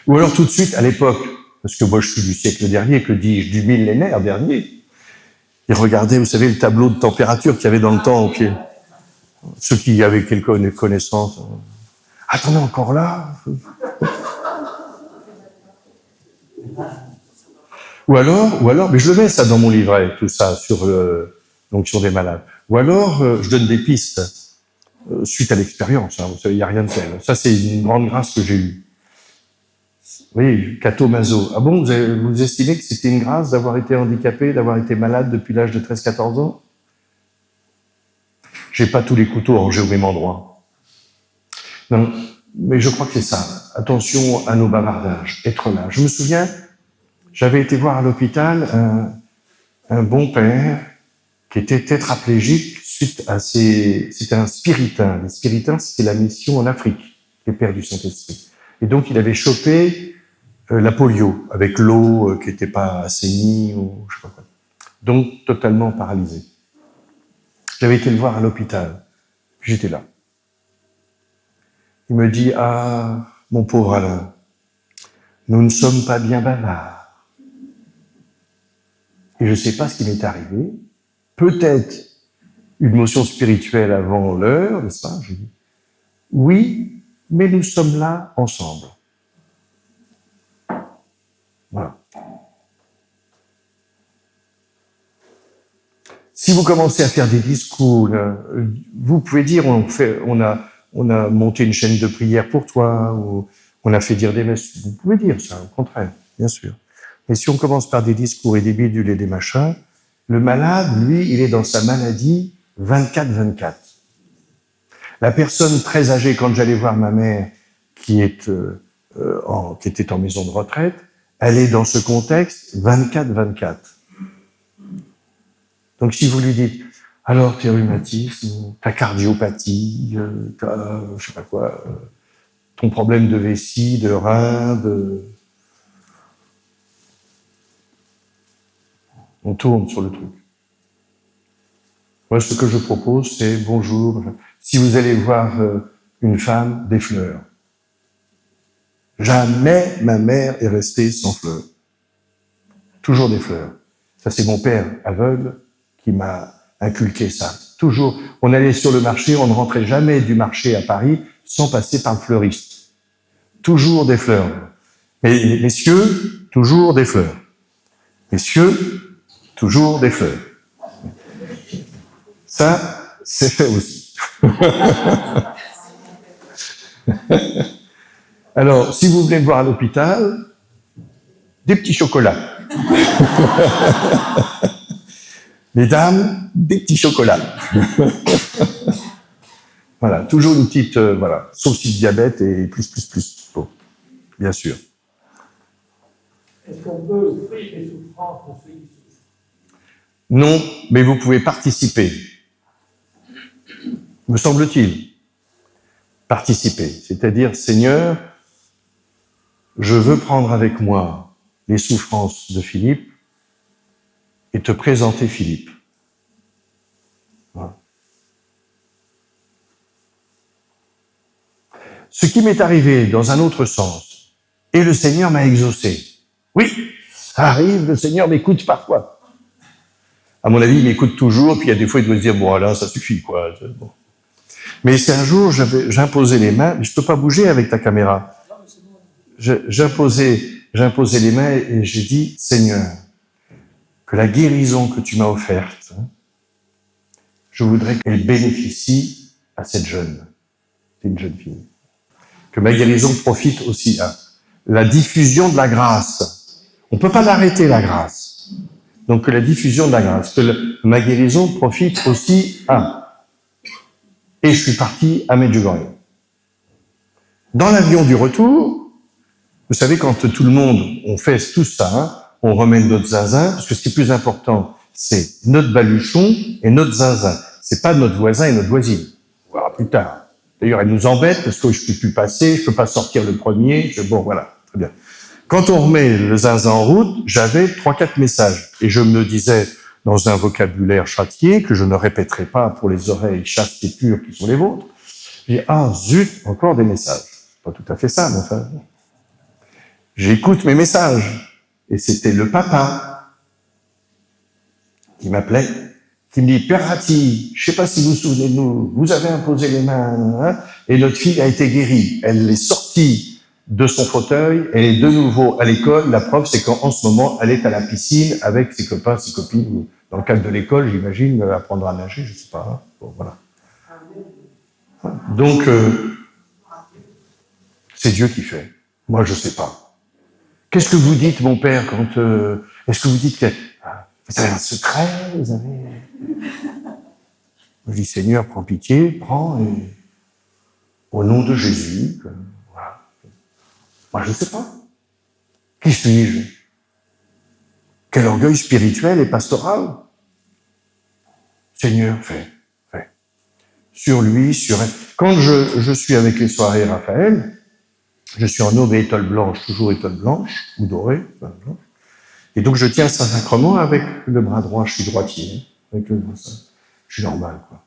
Speaker 1: Ou alors tout de suite, à l'époque, parce que moi je suis du siècle dernier, que dis-je, du millénaire dernier, et regardez, vous savez, le tableau de température qu'il y avait dans le temps, okay. Ceux qui avaient quelques connaissances. Attendez, encore là? Ou alors, mais je le mets ça dans mon livret, tout ça, donc sur des malades. Ou alors, je donne des pistes, suite à l'expérience, hein, vous savez, il n'y a rien de tel. Ça, c'est une grande grâce que j'ai eue. Vous voyez, Cato-Maso. Ah bon, vous estimez que c'était une grâce d'avoir été handicapé, d'avoir été malade depuis l'âge de 13-14 ans? J'ai pas tous les couteaux rangés au même endroit. Non, mais je crois que c'est ça. Attention à nos bavardages, être là. Je me souviens, j'avais été voir à l'hôpital un bon père qui était tétraplégique suite à c'était un spiritain. Les spiritains, c'était la mission en Afrique, les pères du Saint-Esprit. Et donc, il avait chopé la polio, avec l'eau qui n'était pas assainie, ou je sais pas quoi. Donc, totalement paralysé. J'avais été le voir à l'hôpital. J'étais là. Il me dit, « Ah, mon pauvre Alain, nous ne sommes pas bien bavards. » Et je ne sais pas ce qui m'est arrivé. Peut-être une motion spirituelle avant l'heure, n'est-ce pas? J'ai dit, oui, mais nous sommes là ensemble. Voilà. Si vous commencez à faire des discours, vous pouvez dire, on a monté une chaîne de prière pour toi, ou on a fait dire des messes. Vous pouvez dire ça, au contraire, bien sûr. Mais si on commence par des discours et des bidules et des machins, le malade, lui, il est dans sa maladie 24/24. La personne très âgée, quand j'allais voir ma mère, qui était en maison de retraite, elle est dans ce contexte 24/24. Donc si vous lui dites, alors tes rhumatismes, ta cardiopathie, je sais pas quoi, ton problème de vessie, de rein, on tourne sur le truc. Moi, ce que je propose, c'est bonjour. Si vous allez voir une femme, des fleurs. Jamais ma mère est restée sans fleurs. Toujours des fleurs. Ça, c'est mon père aveugle qui m'a inculqué ça. Toujours. On allait sur le marché, on ne rentrait jamais du marché à Paris sans passer par le fleuriste. Toujours des fleurs. Mais messieurs, toujours des fleurs. Messieurs, toujours des fleurs. Ça, c'est fait aussi. Alors, si vous venez me voir à l'hôpital, des petits chocolats. Mesdames, des petits chocolats. Voilà, toujours une petite, voilà, sauf si le diabète et plus. Bon, bien sûr.
Speaker 7: Est-ce qu'on peut offrir les souffrances de ceux qui souffrent?
Speaker 1: Non, mais vous pouvez participer. Me semble-t-il. Participer. C'est-à-dire, Seigneur, je veux prendre avec moi les souffrances de Philippe et te présenter Philippe. Voilà. Ce qui m'est arrivé dans un autre sens, et le Seigneur m'a exaucé. Oui, ça arrive, le Seigneur m'écoute parfois. À mon avis, il m'écoute toujours, puis il y a des fois, il doit se dire, bon, là, ça suffit, quoi. Bon. Mais c'est un jour, j'imposais les mains, mais je ne peux pas bouger avec ta caméra. J'imposais les mains et j'ai dit, Seigneur, que la guérison que tu m'as offerte, je voudrais qu'elle bénéficie à cette jeune. C'est une jeune fille. Que ma guérison profite aussi à la diffusion de la grâce. On ne peut pas l'arrêter, la grâce. Donc que la diffusion de la grâce, que ma guérison profite aussi à... Et je suis parti à Medjugorje. Dans l'avion du retour, vous savez, quand tout le monde, on fait tout ça, on remet notre zinzin, parce que ce qui est plus important, c'est notre baluchon et notre zinzin. C'est pas notre voisin et notre voisine. On verra plus tard. D'ailleurs, elle nous embête parce que je peux plus passer, je peux pas sortir le premier. Bon, voilà, très bien. Quand on remet le zinzin en route, j'avais 3-4 messages. Et je me disais, dans un vocabulaire châtié, que je ne répéterai pas pour les oreilles chastes et pures qui sont les vôtres, j'ai dit, ah zut, encore des messages. Pas tout à fait ça, mais enfin... J'écoute mes messages. Et c'était le papa qui m'appelait, qui me dit, Père Ratti, je ne sais pas si vous vous souvenez de nous, vous avez imposé les mains, et notre fille a été guérie. Elle est sortie de son fauteuil, elle est de nouveau à l'école. La preuve, c'est qu'en ce moment, elle est à la piscine avec ses copains, ses copines, dans le cadre de l'école, j'imagine, apprendre à nager, je ne sais pas. Bon, voilà. Donc, c'est Dieu qui fait. Moi, je ne sais pas. Qu'est-ce que vous dites, mon père, quand... est-ce que vous dites que... Vous avez un secret, vous avez... Je dis, Seigneur, prends pitié, prends, et au nom de Jésus, voilà. Moi, je ne sais pas. Qui suis-je? Quel orgueil spirituel et pastoral? Seigneur, fais. Sur lui, sur elle. Quand je suis avec les soirées Raphaël, je suis en aube et étole blanche, toujours étole blanche, ou dorée, blanche. Et donc je tiens le Saint-Sacrement avec le bras droit, je suis droitier, avec le bras droit. Je suis normal, quoi.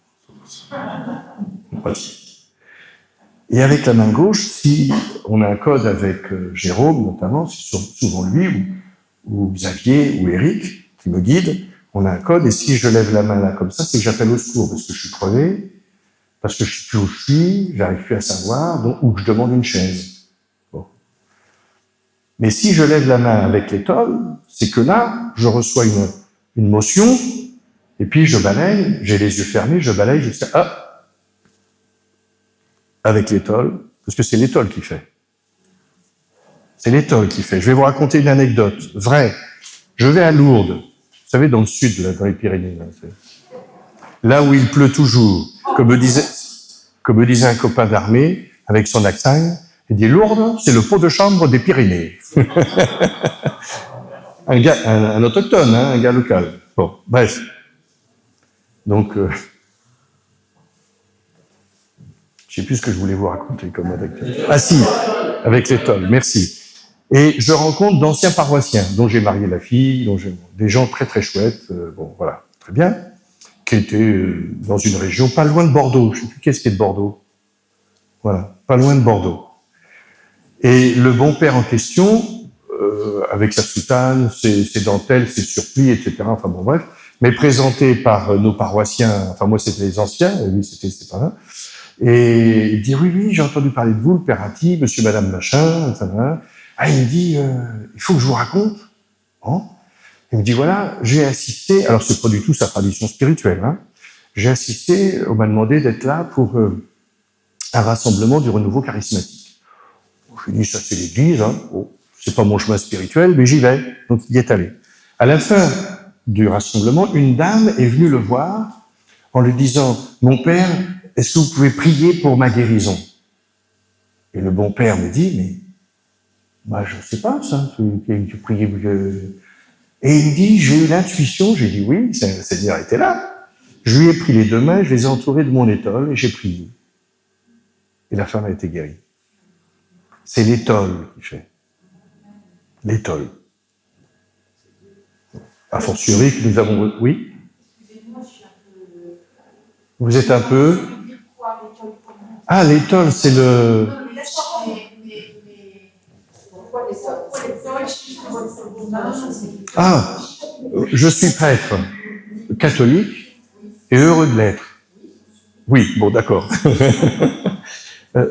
Speaker 1: Droitier. Et avec la main gauche, si on a un code avec Jérôme, notamment, c'est souvent lui, ou Xavier, ou Eric, qui me guide, on a un code, et si je lève la main là comme ça, c'est que j'appelle au secours, parce que je suis crevé, parce que je suis plus où je suis, j'arrive plus à savoir, donc, ou que je demande une chaise. Bon. Mais si je lève la main avec l'étole, c'est que là, je reçois une motion, et puis je balaye, j'ai les yeux fermés, je balaye jusqu'à... Ah, avec l'étole, parce que c'est l'étole qui fait. C'est l'étole qui fait. Je vais vous raconter une anecdote vraie. Je vais à Lourdes, vous savez, dans le sud, là, dans les Pyrénées, là où il pleut toujours, comme me disait un copain d'armée, avec son accent, il dit, Lourdes, c'est le pot de chambre des Pyrénées. un autochtone, hein, un gars local. Bon, bref. Donc, je ne sais plus ce que je voulais vous raconter comme anecdote. Ah si, avec l'étole, merci. Et je rencontre d'anciens paroissiens, dont j'ai marié la fille, des gens très très chouettes, bon voilà, très bien, qui étaient dans une région pas loin de Bordeaux. Je ne sais plus qu'est-ce qui est de Bordeaux. Voilà, pas loin de Bordeaux. Et le bon père en question, avec sa soutane, ses dentelles, ses surplis, etc., enfin bon bref, m'est présenté par nos paroissiens, enfin moi c'était les anciens, et lui c'était pas là, et il dit, oui, j'ai entendu parler de vous, le père Ratti, monsieur, madame machin, etc. Ah, il me dit, il faut que je vous raconte. Hein, il me dit, voilà, j'ai assisté, alors c'est pas du tout sa tradition spirituelle, hein, j'ai assisté, on m'a demandé d'être là pour un rassemblement du renouveau charismatique. Je dis, ça c'est l'église, hein. Bon, c'est pas mon chemin spirituel, mais j'y vais. Donc il y est allé. À la fin du rassemblement, une dame est venue le voir en lui disant, mon père, est-ce que vous pouvez prier pour ma guérison? Et le bon père me dit, mais moi je sais pas ça, tu pries. Et il me dit, j'ai eu l'intuition, j'ai dit oui, le Seigneur était là. Je lui ai pris les deux mains, je les ai entourées de mon étole et j'ai prié. Et la femme a été guérie. C'est l'étole qui fait. L'étole. A fortiori que nous avons... Oui?
Speaker 3: Excusez-moi, je suis un peu...
Speaker 1: Vous êtes un peu... Ah, l'étole, c'est le... Ah, je suis prêtre catholique et heureux de l'être. Oui, bon, d'accord.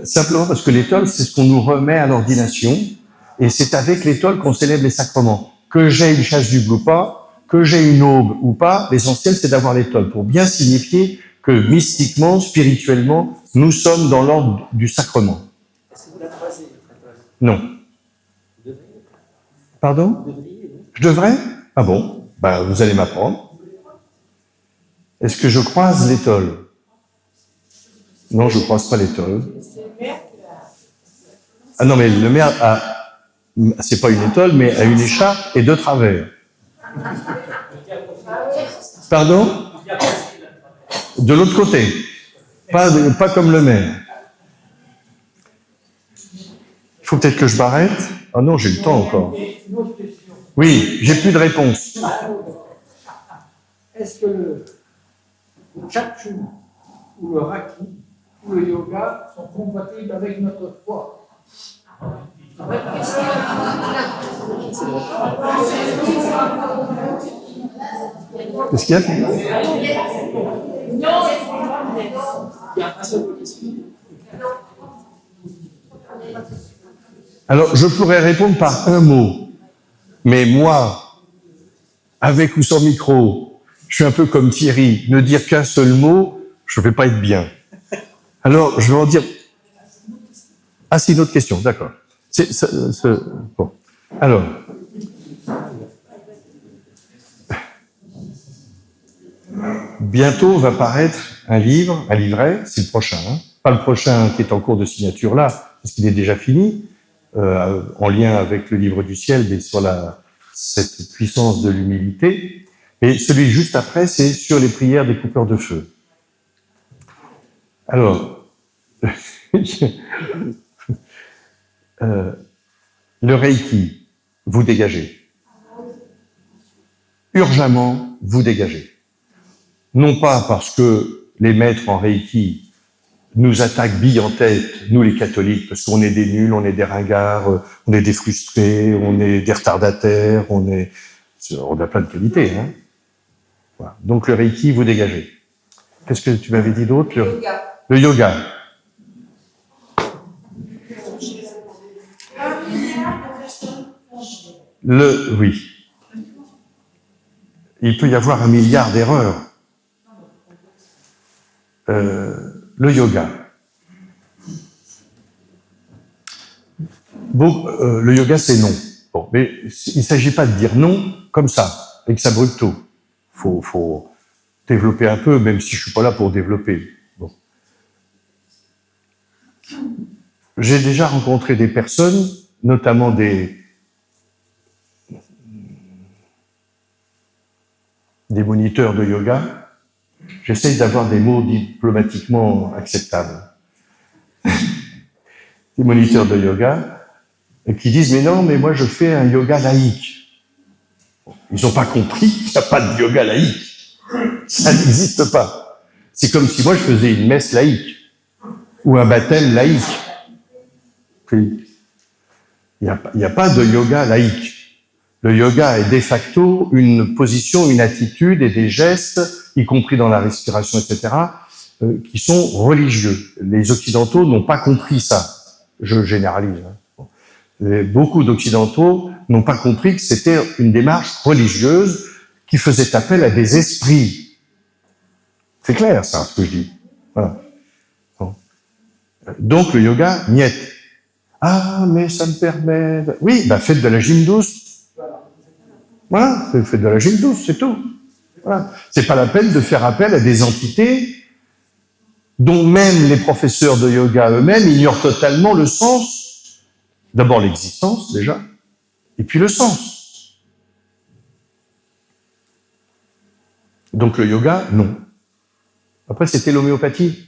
Speaker 1: Simplement parce que l'étole, c'est ce qu'on nous remet à l'ordination, et c'est avec l'étole qu'on célèbre les sacrements. Que j'ai une chasuble ou pas, que j'ai une aube ou pas, l'essentiel c'est d'avoir l'étole, pour bien signifier que mystiquement, spirituellement, nous sommes dans l'ordre du sacrement.
Speaker 6: Est-ce que vous la croisez,
Speaker 1: Non.
Speaker 6: Vous devriez.
Speaker 1: Pardon?
Speaker 6: Vous devriez, non?
Speaker 1: Je devrais? Ah bon? Ben, vous allez m'apprendre. Est-ce que je croise l'étole? Non, je ne croise pas l'étole. Ah non, mais le maire a, c'est pas une étole, mais a une écharpe et deux travers. Pardon? De l'autre côté. Pas comme le maire. Il faut peut-être que je m'arrête. Ah non, j'ai le temps encore. Oui, j'ai plus de réponse.
Speaker 7: Est-ce que le Chachu ou le Raki ou le yoga sont compatibles avec notre foi?
Speaker 1: Qu'est-ce qu'il y a? Alors, je pourrais répondre par un mot. Mais moi, avec ou sans micro, je suis un peu comme Thierry. Ne dire qu'un seul mot, je ne vais pas être bien. Alors, je vais en dire... Ah, c'est une autre question, d'accord. Bon. Alors... Bientôt va paraître un livre, un livret, c'est le prochain, hein. Pas le prochain qui est en cours de signature là, parce qu'il est déjà fini, en lien avec le livre du ciel, mais sur cette puissance de l'humilité. Et celui juste après, c'est sur les prières des coupeurs de feu. Alors, le Reiki, vous dégagez. Urgemment, vous dégagez. Non pas parce que les maîtres en Reiki nous attaquent bille en tête, nous les catholiques, parce qu'on est des nuls, on est des ringards, on est des frustrés, on est des retardataires, on a plein de qualités, hein. Voilà. Donc le Reiki, vous dégagez. Qu'est-ce que tu m'avais dit d'autre? Le yoga. Oui. Il peut y avoir 1 milliard d'erreurs. Le yoga. Bon, le yoga, c'est non. Bon, mais il ne s'agit pas de dire non comme ça, avec sa brutto. Faut développer un peu, même si je ne suis pas là pour développer. Bon. J'ai déjà rencontré des personnes, notamment des moniteurs de yoga. J'essaye d'avoir des mots diplomatiquement acceptables. Des moniteurs de yoga qui disent « Mais non, mais moi je fais un yoga laïque. » Ils n'ont pas compris qu'il n'y a pas de yoga laïque. Ça n'existe pas. C'est comme si moi je faisais une messe laïque ou un baptême laïque. Il n'y a pas de yoga laïque. Le yoga est de facto une position, une attitude et des gestes, y compris dans la respiration, etc., qui sont religieux. Les Occidentaux n'ont pas compris ça. Je généralise. Beaucoup d'Occidentaux n'ont pas compris que c'était une démarche religieuse qui faisait appel à des esprits. C'est clair, ça, ce que je dis. Voilà. Bon. Donc, le yoga, niet. Ah, mais ça me permet... Oui, bah, faites de la gym douce. Voilà, faites de la gym douce, c'est tout. Voilà. C'est pas la peine de faire appel à des entités dont même les professeurs de yoga eux-mêmes ignorent totalement le sens. D'abord l'existence, déjà, et puis le sens. Donc le yoga, non. Après, c'était l'homéopathie.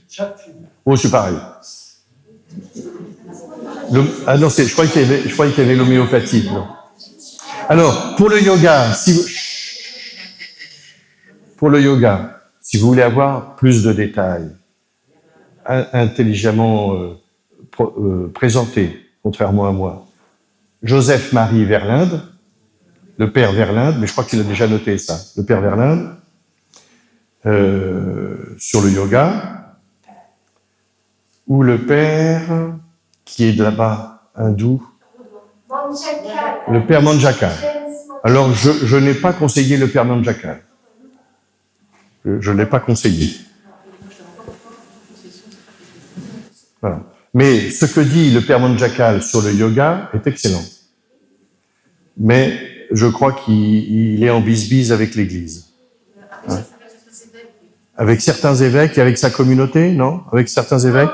Speaker 1: Oh, c'est pareil. Ah non, je croyais qu'il y avait l'homéopathie. Non. Alors, pour le yoga, si vous voulez avoir plus de détails, intelligemment présentés, contrairement à moi, Joseph-Marie Verlinde, le père Verlinde, mais je crois qu'il a déjà noté ça, le père Verlinde, sur le yoga, ou le père qui est de là-bas, hindou, le père Manjakal. Alors, je n'ai pas conseillé le père Manjakal. Je ne l'ai pas conseillé. Voilà. Mais ce que dit le père Manjakal sur le yoga est excellent. Mais je crois qu'il est en bise-bise avec l'Église. Hein? Avec certains évêques et avec sa communauté, non? Avec certains évêques?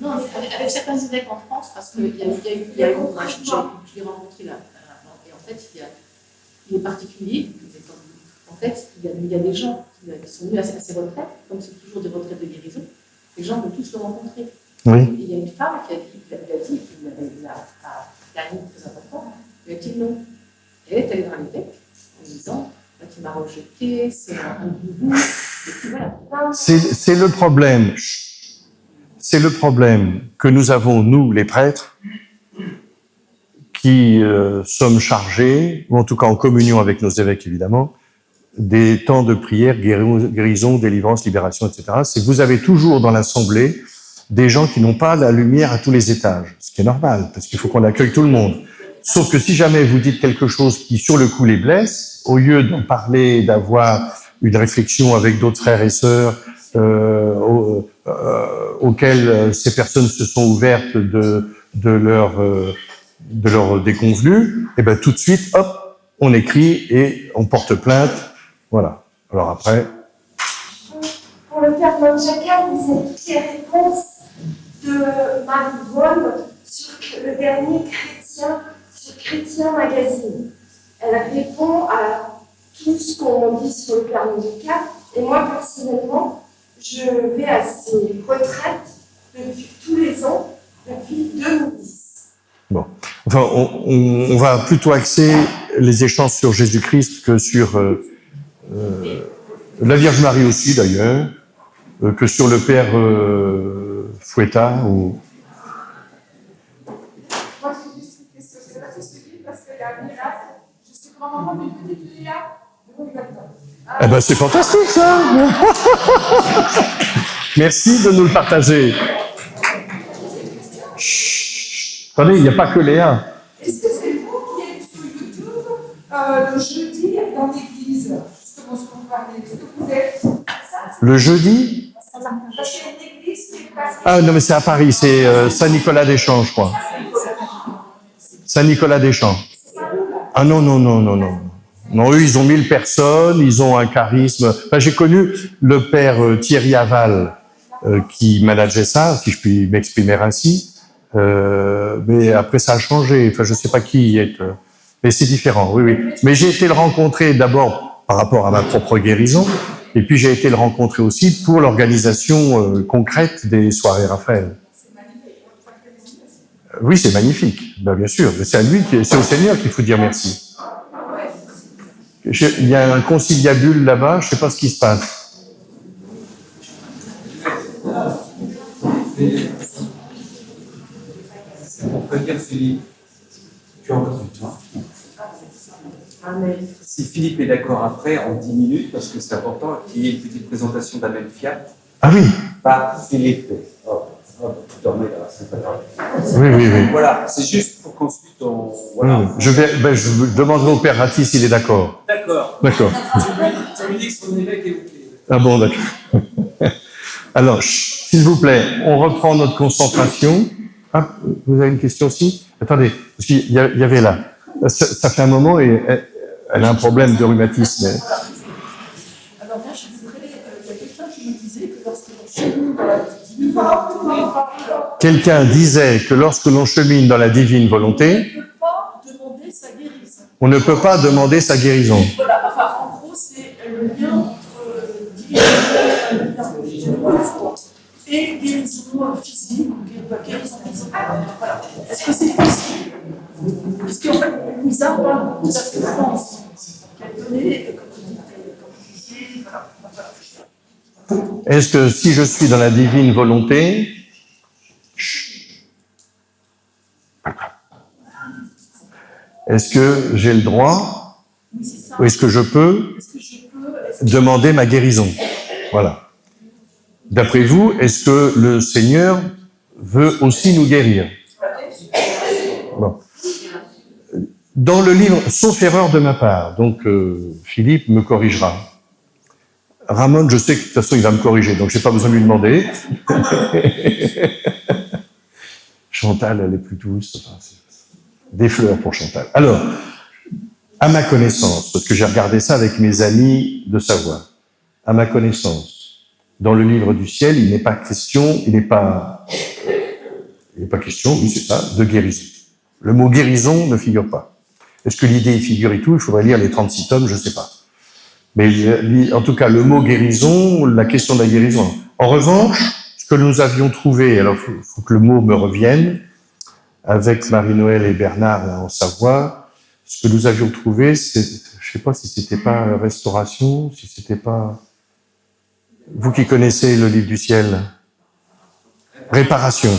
Speaker 3: Non, avec certains évêques en France, parce qu'il y a eu, moi, je l'ai rencontré là, et en fait, il est particulier. En fait, il y a des gens qui sont venus à ces retraites, comme c'est toujours des retraites de guérison, les gens veulent tous le rencontrer.
Speaker 1: Oui.
Speaker 3: Et il y a une femme qui a dit, il a une très importante, elle a dit non. Elle est allée dans l'évêque en disant, tu m'as rejeté, c'est un gourou, et puis voilà.
Speaker 1: C'est le problème. C'est le problème que nous avons, nous, les prêtres, qui sommes chargés, ou en tout cas en communion avec nos évêques, évidemment, des temps de prière, guérison, délivrance, libération, etc. C'est que vous avez toujours dans l'assemblée des gens qui n'ont pas la lumière à tous les étages, ce qui est normal, parce qu'il faut qu'on accueille tout le monde. Sauf que si jamais vous dites quelque chose qui, sur le coup, les blesse, au lieu d'en parler, d'avoir une réflexion avec d'autres frères et sœurs auxquels ces personnes se sont ouvertes de leur déconvenue, et ben tout de suite, hop, on écrit et on porte plainte. Voilà. Alors après...
Speaker 5: Pour le père Manjakal, vous avez toutes les réponses de Marie Voile sur le dernier Chrétien, sur Chrétien Magazine. Elle répond à tout ce qu'on dit sur le père Manjakal. Et moi, personnellement, je vais à ces retraites depuis tous les ans, depuis 2010.
Speaker 1: Bon. Enfin, on va plutôt axer les échanges sur Jésus-Christ que sur la Vierge Marie aussi, d'ailleurs, que sur le Père Fouettard ou...
Speaker 4: Moi, j'ai juste une question. C'est pas tout ce que je dis parce qu'il y a un miracle. Je suis grand-maman d'une petite Léa de Montgolfier.
Speaker 1: Eh ben, c'est fantastique, ça. Merci de nous le partager. Chut. Attendez, il n'y a pas que Léa.
Speaker 4: Est-ce que c'est vous qui êtes sur YouTube le jeudi dans l'église? Justement, ce qu'on parlait. Est-ce que vous êtes ça?
Speaker 1: Le jeudi?
Speaker 4: Parce qu'il y a une église qui est passée.
Speaker 1: Ah non, mais c'est à Paris, c'est Saint-Nicolas-des-Champs, je crois. Saint-Nicolas-des-Champs. Ah non, non, non, non, non. Non, eux, ils ont 1000 personnes, ils ont un charisme. Enfin, j'ai connu le père Thierry Aval qui manageait ça, si je puis m'exprimer ainsi. Mais après, ça a changé. Enfin, je ne sais pas qui y est. Mais c'est différent, oui, oui. Mais j'ai été le rencontrer d'abord par rapport à ma propre guérison, et puis j'ai été le rencontrer aussi pour l'organisation concrète des soirées Raphaël. Oui, c'est magnifique, ben, bien sûr. Mais c'est à lui, c'est au Seigneur qu'il faut dire merci. Il y a un conciliabule là-bas, je ne sais pas ce qui se passe.
Speaker 8: On peut dire Philippe, tu as encore du temps. Si Philippe est d'accord après, en 10 minutes, parce que c'est important qu'il y ait une petite présentation d'Amen Fiat.
Speaker 1: Ah oui.
Speaker 8: Par Philippe. Tu dormais là, c'est pas grave.
Speaker 1: Oui, oui, oui.
Speaker 8: Voilà, c'est juste pour qu'ensuite on. Voilà.
Speaker 1: Je demanderai au père Ratti s'il est d'accord.
Speaker 8: D'accord.
Speaker 1: D'accord.
Speaker 8: Tu lui dis que son évêque est OK.
Speaker 1: Ah bon, d'accord. Alors, s'il vous plaît, on reprend notre concentration. Ah, vous avez une question aussi? Attendez, parce qu'il y avait là. Ça fait un moment et elle a un problème de rhumatisme.
Speaker 3: Alors moi, je voudrais, il y a quelqu'un qui me disait que lorsque l'on chemine dans la divine volonté,
Speaker 1: Quelqu'un disait que lorsque l'on chemine dans la divine volonté,
Speaker 3: on ne peut pas demander sa guérison.
Speaker 1: on ne peut pas demander sa guérison.
Speaker 3: Voilà, enfin, en gros, c'est le lien entre divine volonté et guérison physique ou guérison physique. Voilà. Est-ce que c'est possible? Parce qu'en fait, nous avons de la souffrance qu'elle donnait, comme vous disiez, voilà.
Speaker 1: Est-ce que si je suis dans la divine volonté, est-ce que j'ai le droit, ou est-ce que je peux demander ma guérison? Voilà. D'après vous, est-ce que le Seigneur veut aussi nous guérir? Bon. Dans le livre, sauf erreur de ma part, donc Philippe me corrigera. Ramon, je sais que de toute façon il va me corriger, donc je n'ai pas besoin de lui demander. Chantal, elle est plus douce. Enfin, des fleurs pour Chantal. Alors, à ma connaissance, parce que j'ai regardé ça avec mes amis de Savoie, à ma connaissance, dans le livre du ciel, il n'est pas question, oui c'est ça, de guérison. Le mot guérison ne figure pas. Est-ce que l'idée y figure et tout? Il faudrait lire les 36 tomes, je ne sais pas. Mais en tout cas, le mot guérison, la question de la guérison. En revanche, ce que nous avions trouvé, alors il faut que le mot me revienne, avec Marie-Noël et Bernard là, en Savoie, ce que nous avions trouvé, c'est, je ne sais pas si c'était pas restauration, si c'était pas... Vous qui connaissez le livre du ciel, réparation.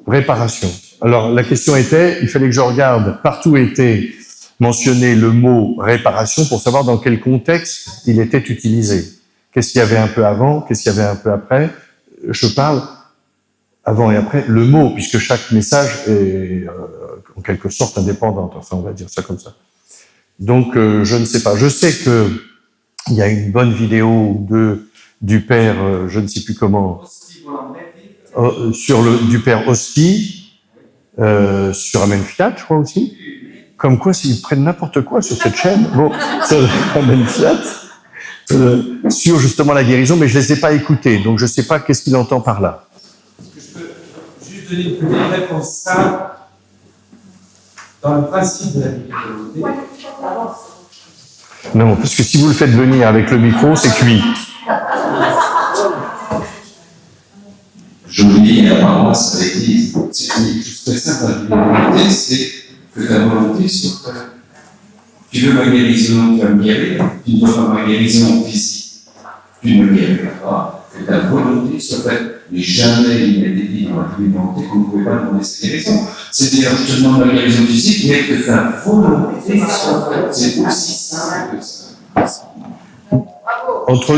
Speaker 1: Réparation. Alors la question était, il fallait que je regarde, partout était mentionné le mot réparation pour savoir dans quel contexte il était utilisé. Qu'est-ce qu'il y avait un peu avant, qu'est-ce qu'il y avait un peu après. Je parle avant et après le mot, puisque chaque message est en quelque sorte indépendant. Enfin, on va dire ça comme ça. Donc, je ne sais pas. Je sais que il y a une bonne vidéo du père, je ne sais plus comment, du père Hostie, sur Amen Fiat, je crois aussi. Comme quoi, s'ils prennent n'importe quoi sur cette chaîne, bon, sur Amen Fiat, sur justement la guérison, mais je ne les ai pas écoutés, donc je ne sais pas qu'est-ce qu'il entend par là.
Speaker 6: Est-ce que je peux juste donner une petite réponse à ça dans le principe de la volonté?
Speaker 1: Non, parce que si vous le faites venir avec le micro, c'est cuit.
Speaker 9: Je vous dis, apparemment, ça existe. C'est très simple, la volonté, c'est que ta volonté soit faite. Tu veux ma guérison, tu vas me guérir. Tu ne veux pas ma guérison physique, tu ne me guériras pas. Que ta volonté soit faite. Mais jamais il n'a été dit dans la volonté qu'on ne pouvait pas demander cette guérison. C'est-à-dire, je te demande la guérison physique, mais que ta volonté soit faite. C'est aussi simple que ça.
Speaker 1: Entre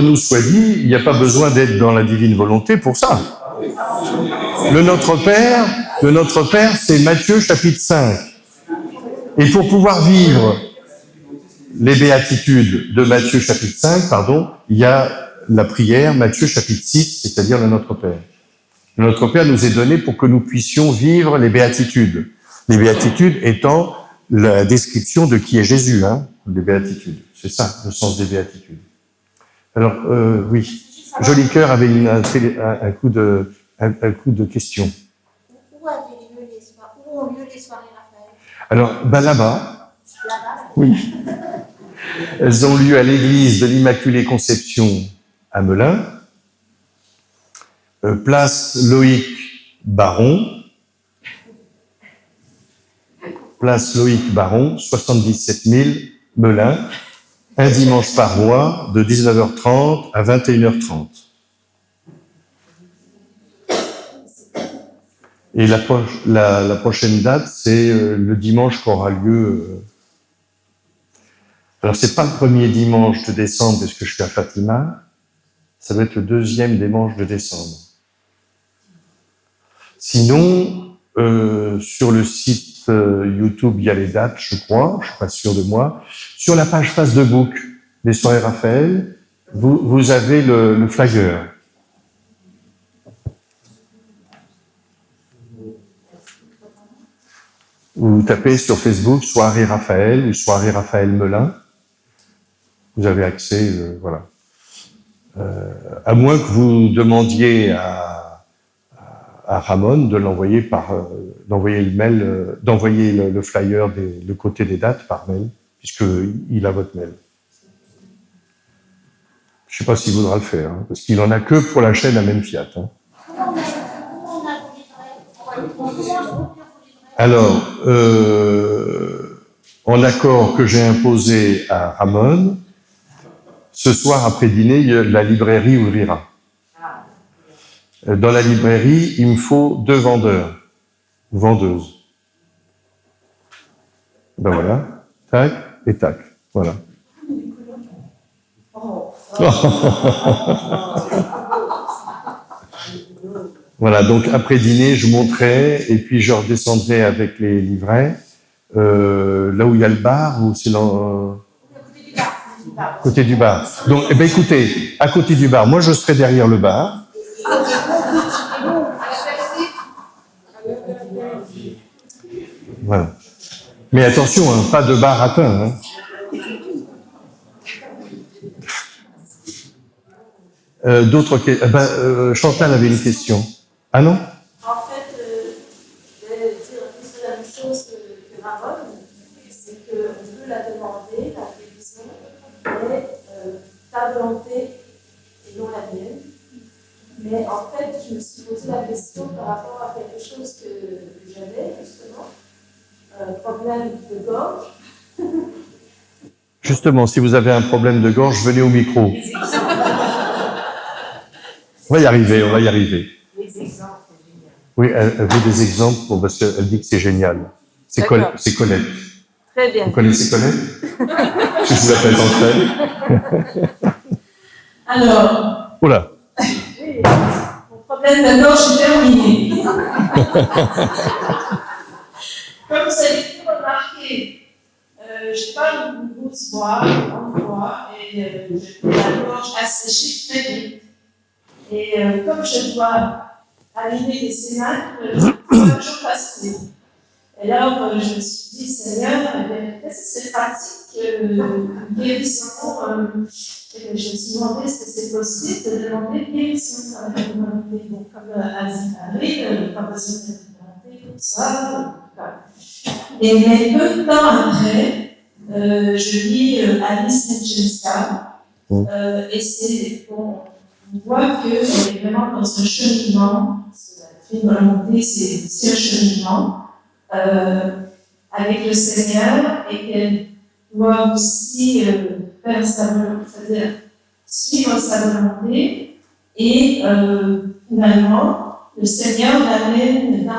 Speaker 1: nous soit dit, il n'y a pas besoin d'être dans la divine volonté pour ça. Le Notre Père, c'est Matthieu chapitre 5. Et pour pouvoir vivre les béatitudes de Matthieu chapitre 5, il y a la prière Matthieu chapitre 6, c'est-à-dire le Notre Père. Le Notre Père nous est donné pour que nous puissions vivre les béatitudes. Les béatitudes étant la description de qui est Jésus, les béatitudes. C'est ça, le sens des béatitudes. Alors, oui, Joli Cœur avait un coup de question.
Speaker 10: Où ont lieu les soirées Raphaël?
Speaker 1: Alors, là-bas, oui. Elles ont lieu à l'église de l'Immaculée Conception à Melun, place Loïc Baron, 77 000, Melun, un dimanche par mois, de 19h30 à 21h30. Et la prochaine date, c'est le dimanche qu'aura lieu. Alors, c'est pas le premier dimanche de décembre, parce que je suis à Fatima. Ça va être le deuxième dimanche de décembre. Sinon, sur le site YouTube, il y a les dates, je crois. Je suis pas sûr de moi. Sur la page Facebook les soirées Raphaël, vous avez le flyer. Vous tapez sur Facebook soirée Raphaël ou soirée Raphaël Melin. Vous avez accès, voilà. À moins que vous demandiez à Ramon de l'envoyer d'envoyer le mail, d'envoyer le flyer le côté des dates par mail, puisqu'il a votre mail. Je ne sais pas s'il voudra le faire, hein, parce qu'il en a que pour la chaîne Amen Fiat. Hein. Alors, en accord que j'ai imposé à Ramon, ce soir après dîner, la librairie ouvrira. Dans la librairie, il me faut 2 vendeurs ou vendeuses. Ben voilà, tac et tac, voilà. Voilà, donc après dîner, je monterai et puis je redescendrai avec les livrets. Là où il y a le bar, ou c'est côté du bar. Donc, eh ben, écoutez, à côté du bar, moi je serai derrière le bar. Voilà. Mais attention, hein, pas de bar à pain. Hein. D'autres questions. Chantal avait une question. Ah non?
Speaker 3: En fait, je vais dire la même chose que Ramon, c'est qu'on peut la demander, la révision, mais ta volonté et non la mienne. Mais en fait, je me suis posé la question par rapport à quelque chose que j'avais, justement, problème de gorge.
Speaker 1: Justement, si vous avez un problème de gorge, venez au micro. On va y arriver, on va y arriver.
Speaker 3: Les exemples, c'est génial.
Speaker 1: Oui, elle veut des exemples parce qu'elle dit que c'est génial. C'est Colette.
Speaker 3: Très bien.
Speaker 1: Vous connaissez Colette? Je vous l'appelle d'entrée.
Speaker 3: Alors.
Speaker 1: Oula.
Speaker 3: Oui, mon problème de gorge est terminé. Comme vous avez pu remarquer, je n'ai pas une grosse voix, et la gorge asséchée très vite. Et comme je dois allumer les cénacles, je ne peux pas toujours passer. Et alors, je me suis dit, Seigneur, peut-être que c'est pratique, une guérison. Je me suis demandé, est-ce que c'est possible de demander une guérison comme Azimari, pas besoin de demander comme ça. Et mais peu de temps après, je lis Alice Netchenska, et c'est bon. On voit qu'elle est vraiment dans un cheminement, la volonté, c'est aussi un cheminement avec le Seigneur, et qu'elle doit aussi faire sa volonté, c'est-à-dire suivre sa volonté, et finalement, le Seigneur l'amène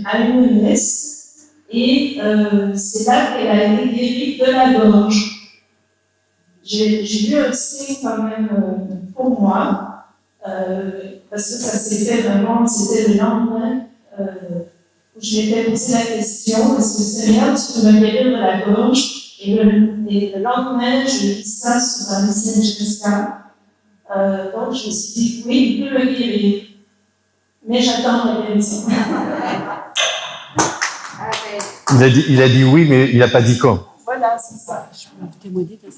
Speaker 3: à une messe, et c'est là qu'elle a été guérie de la gorge. J'ai vu un signe quand même pour moi, parce que ça s'est fait vraiment, c'était le lendemain où je m'étais posé la question, est-ce que Seigneur, tu peux me guérir de la gorge? Et le lendemain, je lis ça sur un message jusqu'à. Donc je me suis dit, oui, il peut me guérir, mais j'attends la guérison.
Speaker 1: Il a dit oui, mais il n'a pas dit quand.
Speaker 3: Voilà, c'est ça.
Speaker 11: Je peux témoigner de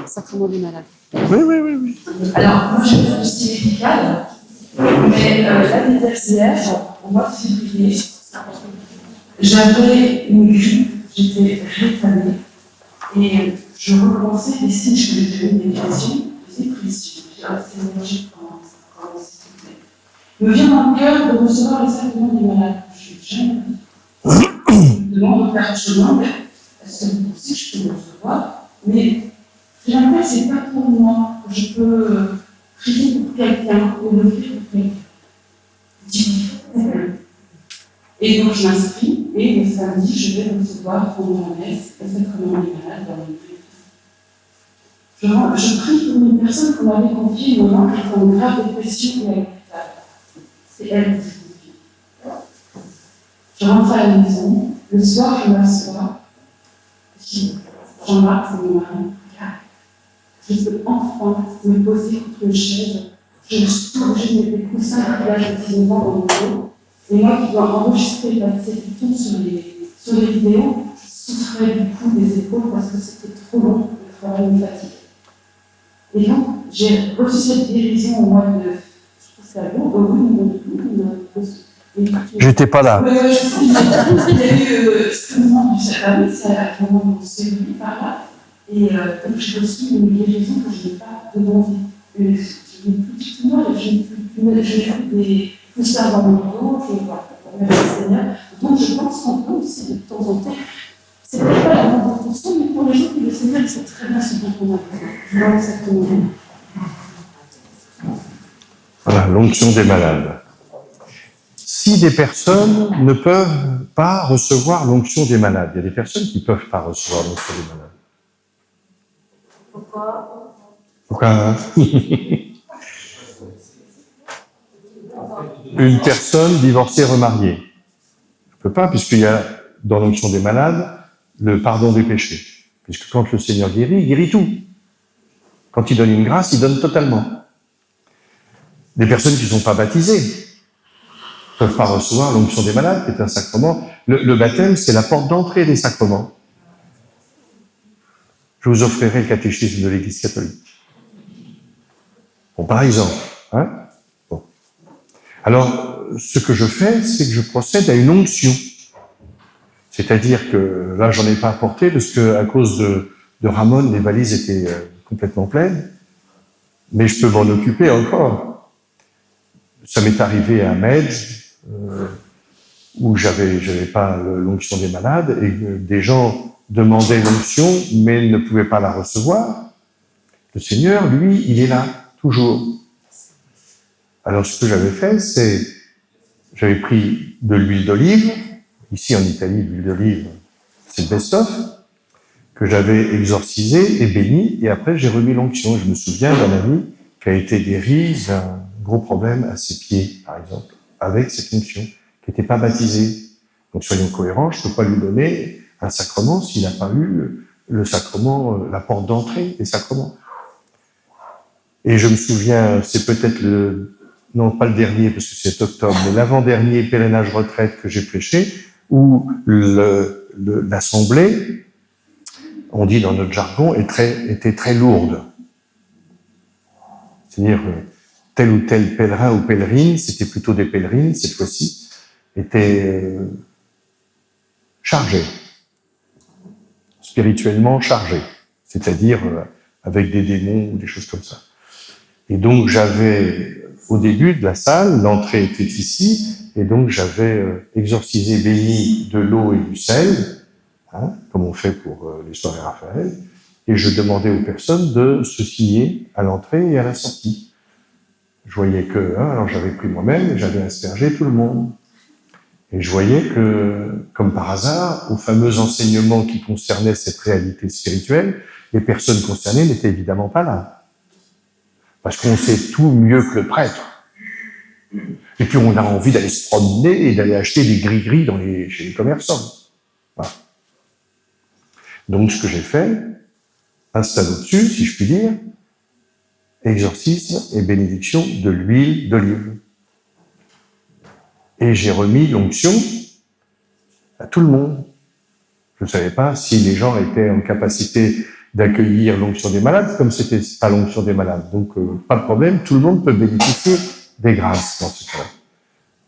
Speaker 11: sacrement des malades.
Speaker 1: Oui.
Speaker 3: Alors, moi, je fais du style médical, mais l'année dernière, au mois de février, j'avais une grippe, j'étais rétamée, et je recommençais des signes, je me faisais des dépressions, des dépressions. J'ai assez énergique quand s'il vous plaît. Il me vient dans le cœur de recevoir les sacrements des malades. Je suis jamais. Je me demande au Père Chemin, est-ce que vous pensez que je peux le recevoir? Mais j'ai l'impression que ce n'est pas pour moi. Je peux prier pour quelqu'un ou le faire pour quelqu'un. Et donc je m'inscris, et le samedi, je vais recevoir pendant la messe le sacrement des malades dans le Je prie pour une personne qu'on m'avait confiée une maman qui est en grave dépression et elle. C'est elle qui se confie. Je rentre à la maison, le soir je m'assois, je dis,
Speaker 12: Jean-Marc, c'est mon mari, regarde, je peux enfin me poser contre une chaise. Je suis obligée de mettre des coussins à l'âge de 19 ans dans mon dos. Et moi qui dois enregistrer passer du temps sur les vidéos, je souffrais du coup des épaules parce que c'était trop long, le travail me fatigue. Et donc, j'ai reçu cette guérison au mois de. Je trouve que c'est à Lyon,
Speaker 1: J'étais pas là.
Speaker 12: Oui, je sais, il y a eu ce moment du chapeau, c'est à un moment où on s'est venu par là. Et donc, j'ai reçu une guérison que je n'ai pas demandée. Je n'ai plus du tout mal, je n'ai plus des poussières dans mon dos, je vois le Seigneur. Donc, je pense qu'on peut aussi, de temps en temps, c'est peut-être pas la bonne intention, mais pour les gens qui le Seigneur, ils savent très bien ce dont on a besoin. Je vois exactement.
Speaker 1: Voilà, l'onction des malades. Si des personnes ne peuvent pas recevoir l'onction des malades, il y a des personnes qui ne peuvent pas recevoir l'onction des malades. Pourquoi Une personne divorcée, remariée. Je ne peux pas, puisqu'il y a dans l'onction des malades le pardon des péchés. Puisque quand le Seigneur guérit, il guérit tout. Quand il donne une grâce, il donne totalement. Des personnes qui ne sont pas baptisées ne peuvent pas recevoir l'onction des malades, qui est un sacrement. Le baptême, c'est la porte d'entrée des sacrements. Je vous offrirai le catéchisme de l'Église catholique. Bon, par exemple. Hein? Bon. Alors, ce que je fais, c'est que je procède à une onction. C'est-à-dire que, là, j'en ai pas apporté, parce que à cause de Ramon, les valises étaient complètement pleines. Mais je peux m'en occuper encore. Ça m'est arrivé à Medj, où j'avais pas l'onction des malades, et des gens demandaient l'onction, mais ne pouvaient pas la recevoir. Le Seigneur, lui, il est là, toujours. Alors, ce que j'avais fait, c'est, j'avais pris de l'huile d'olive, ici en Italie, l'huile d'olive, c'est le best-of, que j'avais exorcisé et béni, et après j'ai remis l'onction. Je me souviens d'un ami qui a été guéri d'un gros problème à ses pieds, par exemple, avec cette onction, qui n'était pas baptisé. Donc soyons cohérents, je ne peux pas lui donner un sacrement s'il n'a pas eu le sacrement, la porte d'entrée des sacrements. Et je me souviens, c'est peut-être non pas le dernier, parce que c'est octobre, mais l'avant-dernier pèlerinage retraite que j'ai prêché, où l'assemblée, on dit dans notre jargon, était très lourde. C'est-à-dire, tel ou tel pèlerin ou pèlerine, c'était plutôt des pèlerines cette fois-ci, étaient chargés, spirituellement chargés, c'est-à-dire avec des démons ou des choses comme ça. Et donc j'avais, au début de la salle, l'entrée était ici, et donc j'avais exorcisé, béni de l'eau et du sel, hein, comme on fait pour les soirées Raphaël, et je demandais aux personnes de se signer à l'entrée et à la sortie. Je voyais que, alors j'avais pris moi-même et j'avais aspergé tout le monde. Et je voyais que, comme par hasard, aux fameux enseignements qui concernaient cette réalité spirituelle, les personnes concernées n'étaient évidemment pas là. Parce qu'on sait tout mieux que le prêtre. Et puis on a envie d'aller se promener et d'aller acheter des gris-gris chez les commerçants. Voilà. Donc ce que j'ai fait, installe au-dessus, si je puis dire, exorcisme et bénédiction de l'huile d'olive. Et j'ai remis l'onction à tout le monde. Je ne savais pas si les gens étaient en capacité d'accueillir l'onction des malades, comme c'était pas l'onction des malades. Donc, pas de problème, tout le monde peut bénéficier des grâces dans ce cas-là.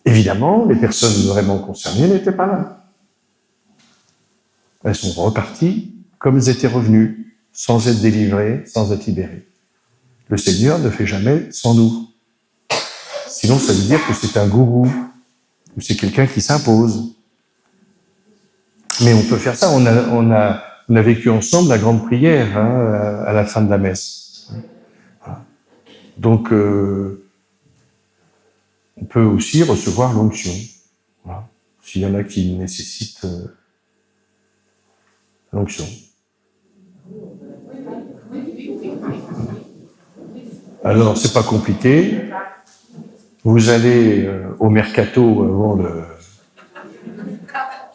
Speaker 1: Évidemment, les personnes vraiment concernées n'étaient pas là. Elles sont reparties comme elles étaient revenues, sans être délivrées, sans être libérées. Le Seigneur ne fait jamais sans nous. Sinon, ça veut dire que c'est un gourou, ou c'est quelqu'un qui s'impose. Mais on peut faire ça. On a vécu ensemble la grande prière à la fin de la messe. Donc, on peut aussi recevoir l'onction. Voilà. S'il y en a qui nécessitent l'onction. Alors, c'est pas compliqué. Vous allez au mercato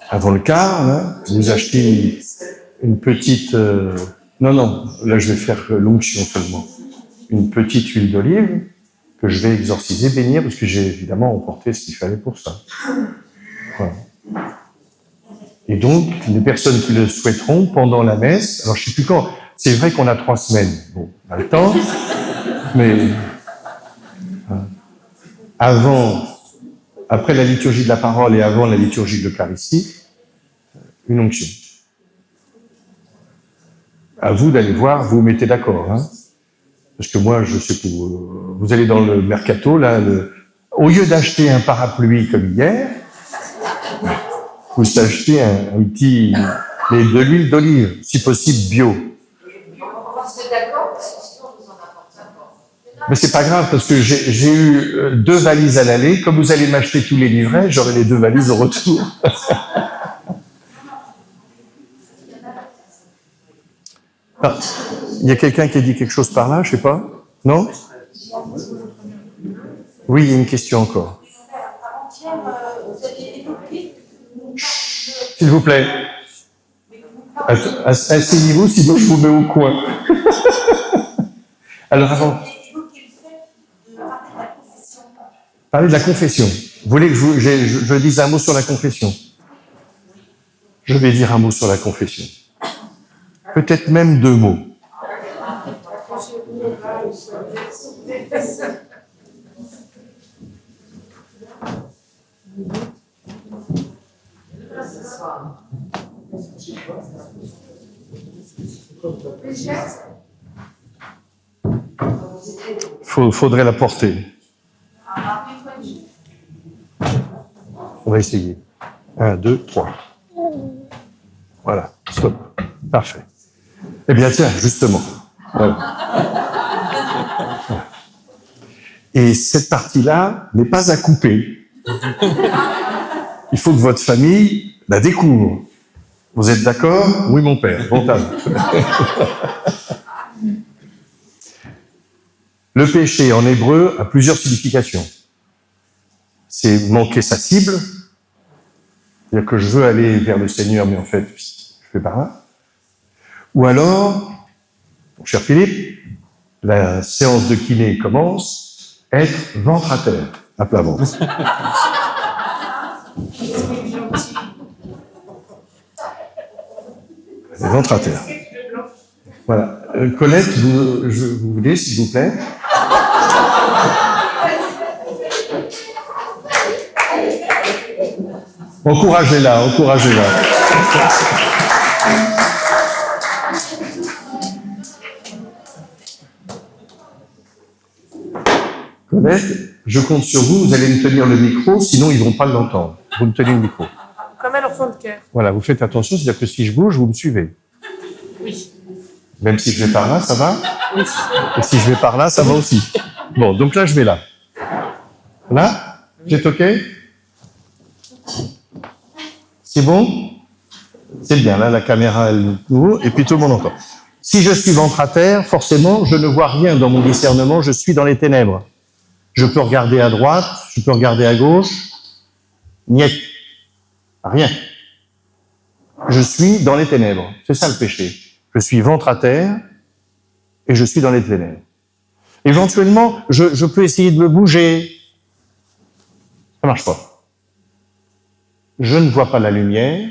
Speaker 1: avant le car, là, vous achetez une petite... non, là je vais faire l'onction seulement. Une petite huile d'olive que je vais exorciser, bénir, parce que j'ai évidemment emporté ce qu'il fallait pour ça. Voilà. Et donc, les personnes qui le souhaiteront pendant la messe, alors je ne sais plus quand, c'est vrai qu'on a 3 semaines, bon, on a le temps, mais après la liturgie de la parole et avant la liturgie de l'Eucharistie, une onction. À vous d'aller voir, vous vous mettez d'accord, hein. Parce que moi, je sais que vous allez dans le mercato, là, au lieu d'acheter un parapluie comme hier, vous achetez un petit, mais de l'huile d'olive, si possible bio.
Speaker 3: On se met d'accord, parce que sinon vous en apportez encore.
Speaker 1: Mais c'est pas grave, parce que j'ai eu 2 valises à l'aller. Comme vous allez m'acheter tous les livrets, j'aurai les 2 valises au retour. Ah, il y a quelqu'un qui a dit quelque chose par là, je sais pas. Non? Oui, il y a une question encore.
Speaker 3: Avant-hier, vous avez évoqué...
Speaker 1: S'il vous plaît. Asseyez-vous, sinon je vous mets au coin. Alors avant... Parler de la confession. Vous voulez que je dise un mot sur la confession? Je vais dire un mot sur la confession. Peut-être même 2 mots. Faudrait la porter. On va essayer. 1, 2, 3. Voilà, stop. Parfait. Eh bien, tiens, justement. Voilà. Et cette partie-là n'est pas à couper. Il faut que votre famille la découvre. Vous êtes d'accord? Oui, mon père. Bon table. Le péché, en hébreu, a plusieurs significations. C'est manquer sa cible. C'est-à-dire que je veux aller vers le Seigneur, mais en fait, je fais par là. Ou alors, mon cher Philippe, la séance de kiné commence, être ventre à terre, à plat ventre. Ventre à terre. Voilà. Colette, vous voulez, s'il vous plaît? Encouragez-la, encouragez-la. Colette, je compte sur vous, vous allez me tenir le micro, sinon ils ne vont pas l'entendre. Vous me tenez le micro.
Speaker 13: Comme à l'enfant de cœur.
Speaker 1: Voilà, vous faites attention, c'est-à-dire que si je bouge, vous me suivez.
Speaker 13: Oui.
Speaker 1: Même si je vais par là, ça va?
Speaker 13: Oui.
Speaker 1: Et si je vais par là, ça va aussi. Bon, donc là, je vais là. Là? Vous êtes OK? C'est bon? C'est bien, là, la caméra, elle ouvre, et puis tout le monde entend. Si je suis ventre à terre, forcément, je ne vois rien dans mon discernement, je suis dans les ténèbres. Je peux regarder à droite, je peux regarder à gauche. Niet. Rien. Je suis dans les ténèbres. C'est ça le péché. Je suis ventre à terre et je suis dans les ténèbres. Éventuellement, je peux essayer de me bouger. Ça marche pas. Je ne vois pas la lumière,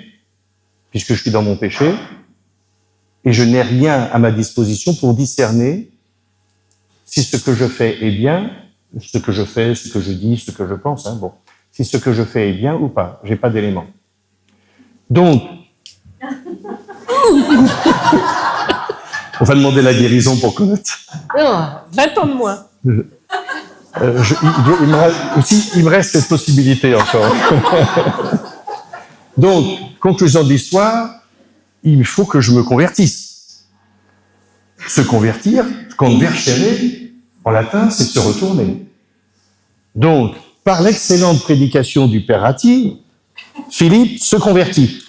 Speaker 1: puisque je suis dans mon péché, et je n'ai rien à ma disposition pour discerner si ce que je fais est bien, ce que je fais, ce que je dis, ce que je pense, hein, bon, si ce que je fais est bien ou pas. J'ai pas d'éléments. Donc, on va demander la guérison pour Colette.
Speaker 13: Non, 20 ans de moins.
Speaker 1: Il me reste cette possibilité encore. Donc, conclusion de l'histoire, il faut que je me convertisse. Se convertir, convergere, en latin, c'est se retourner. Donc, par l'excellente prédication du Père Ratti, Philippe se convertit.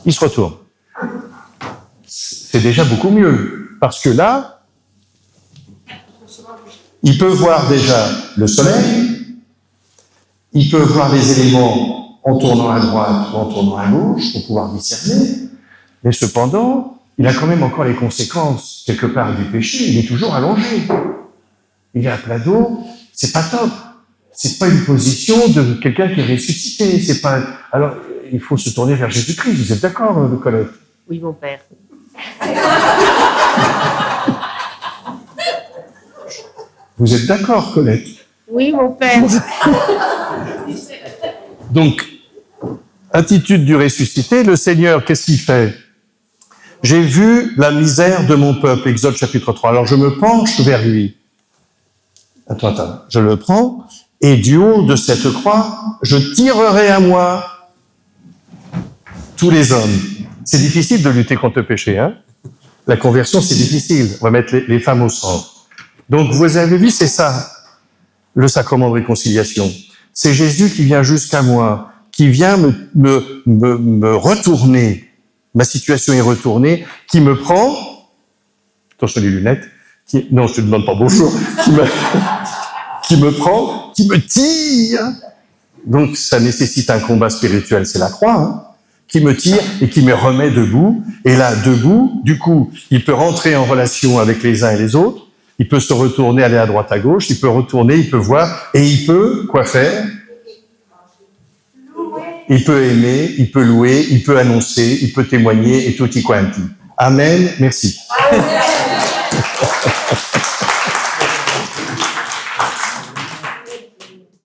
Speaker 1: Il se retourne. C'est déjà beaucoup mieux, parce que là, il peut voir déjà le soleil, il peut voir les éléments en tournant à droite ou en tournant à gauche pour pouvoir discerner. Mais cependant, il a quand même encore les conséquences, quelque part, du péché. Il est toujours allongé. Il est à plat dos. C'est pas top. C'est pas une position de quelqu'un qui est ressuscité. C'est pas. Alors, il faut se tourner vers Jésus-Christ. Vous êtes d'accord, Colette?
Speaker 13: Oui, mon père.
Speaker 1: Vous êtes d'accord, Colette?
Speaker 13: Oui, mon père.
Speaker 1: Donc, attitude du ressuscité, le Seigneur, qu'est-ce qu'il fait? J'ai vu la misère de mon peuple, Exode chapitre 3. Alors je me penche vers lui. Attends, je le prends, et du haut de cette croix, je tirerai à moi tous les hommes. C'est difficile de lutter contre le péché, hein? La conversion, c'est difficile. On va mettre les femmes au centre. Donc, vous avez vu, c'est ça, le sacrement de réconciliation. C'est Jésus qui vient jusqu'à moi, qui vient me retourner. Ma situation est retournée, qui me prend, attention les lunettes, non, je te demande pas bonjour, qui me prend, qui me tire. Donc, ça nécessite un combat spirituel, c'est la croix, hein, qui me tire et qui me remet debout. Et là, debout, du coup, il peut rentrer en relation avec les uns et les autres, il peut se retourner, aller à droite, à gauche, il peut retourner, il peut voir, et il peut, quoi faire? Il peut aimer, il peut louer, il peut annoncer, il peut témoigner, et tutti quanti. Amen, merci.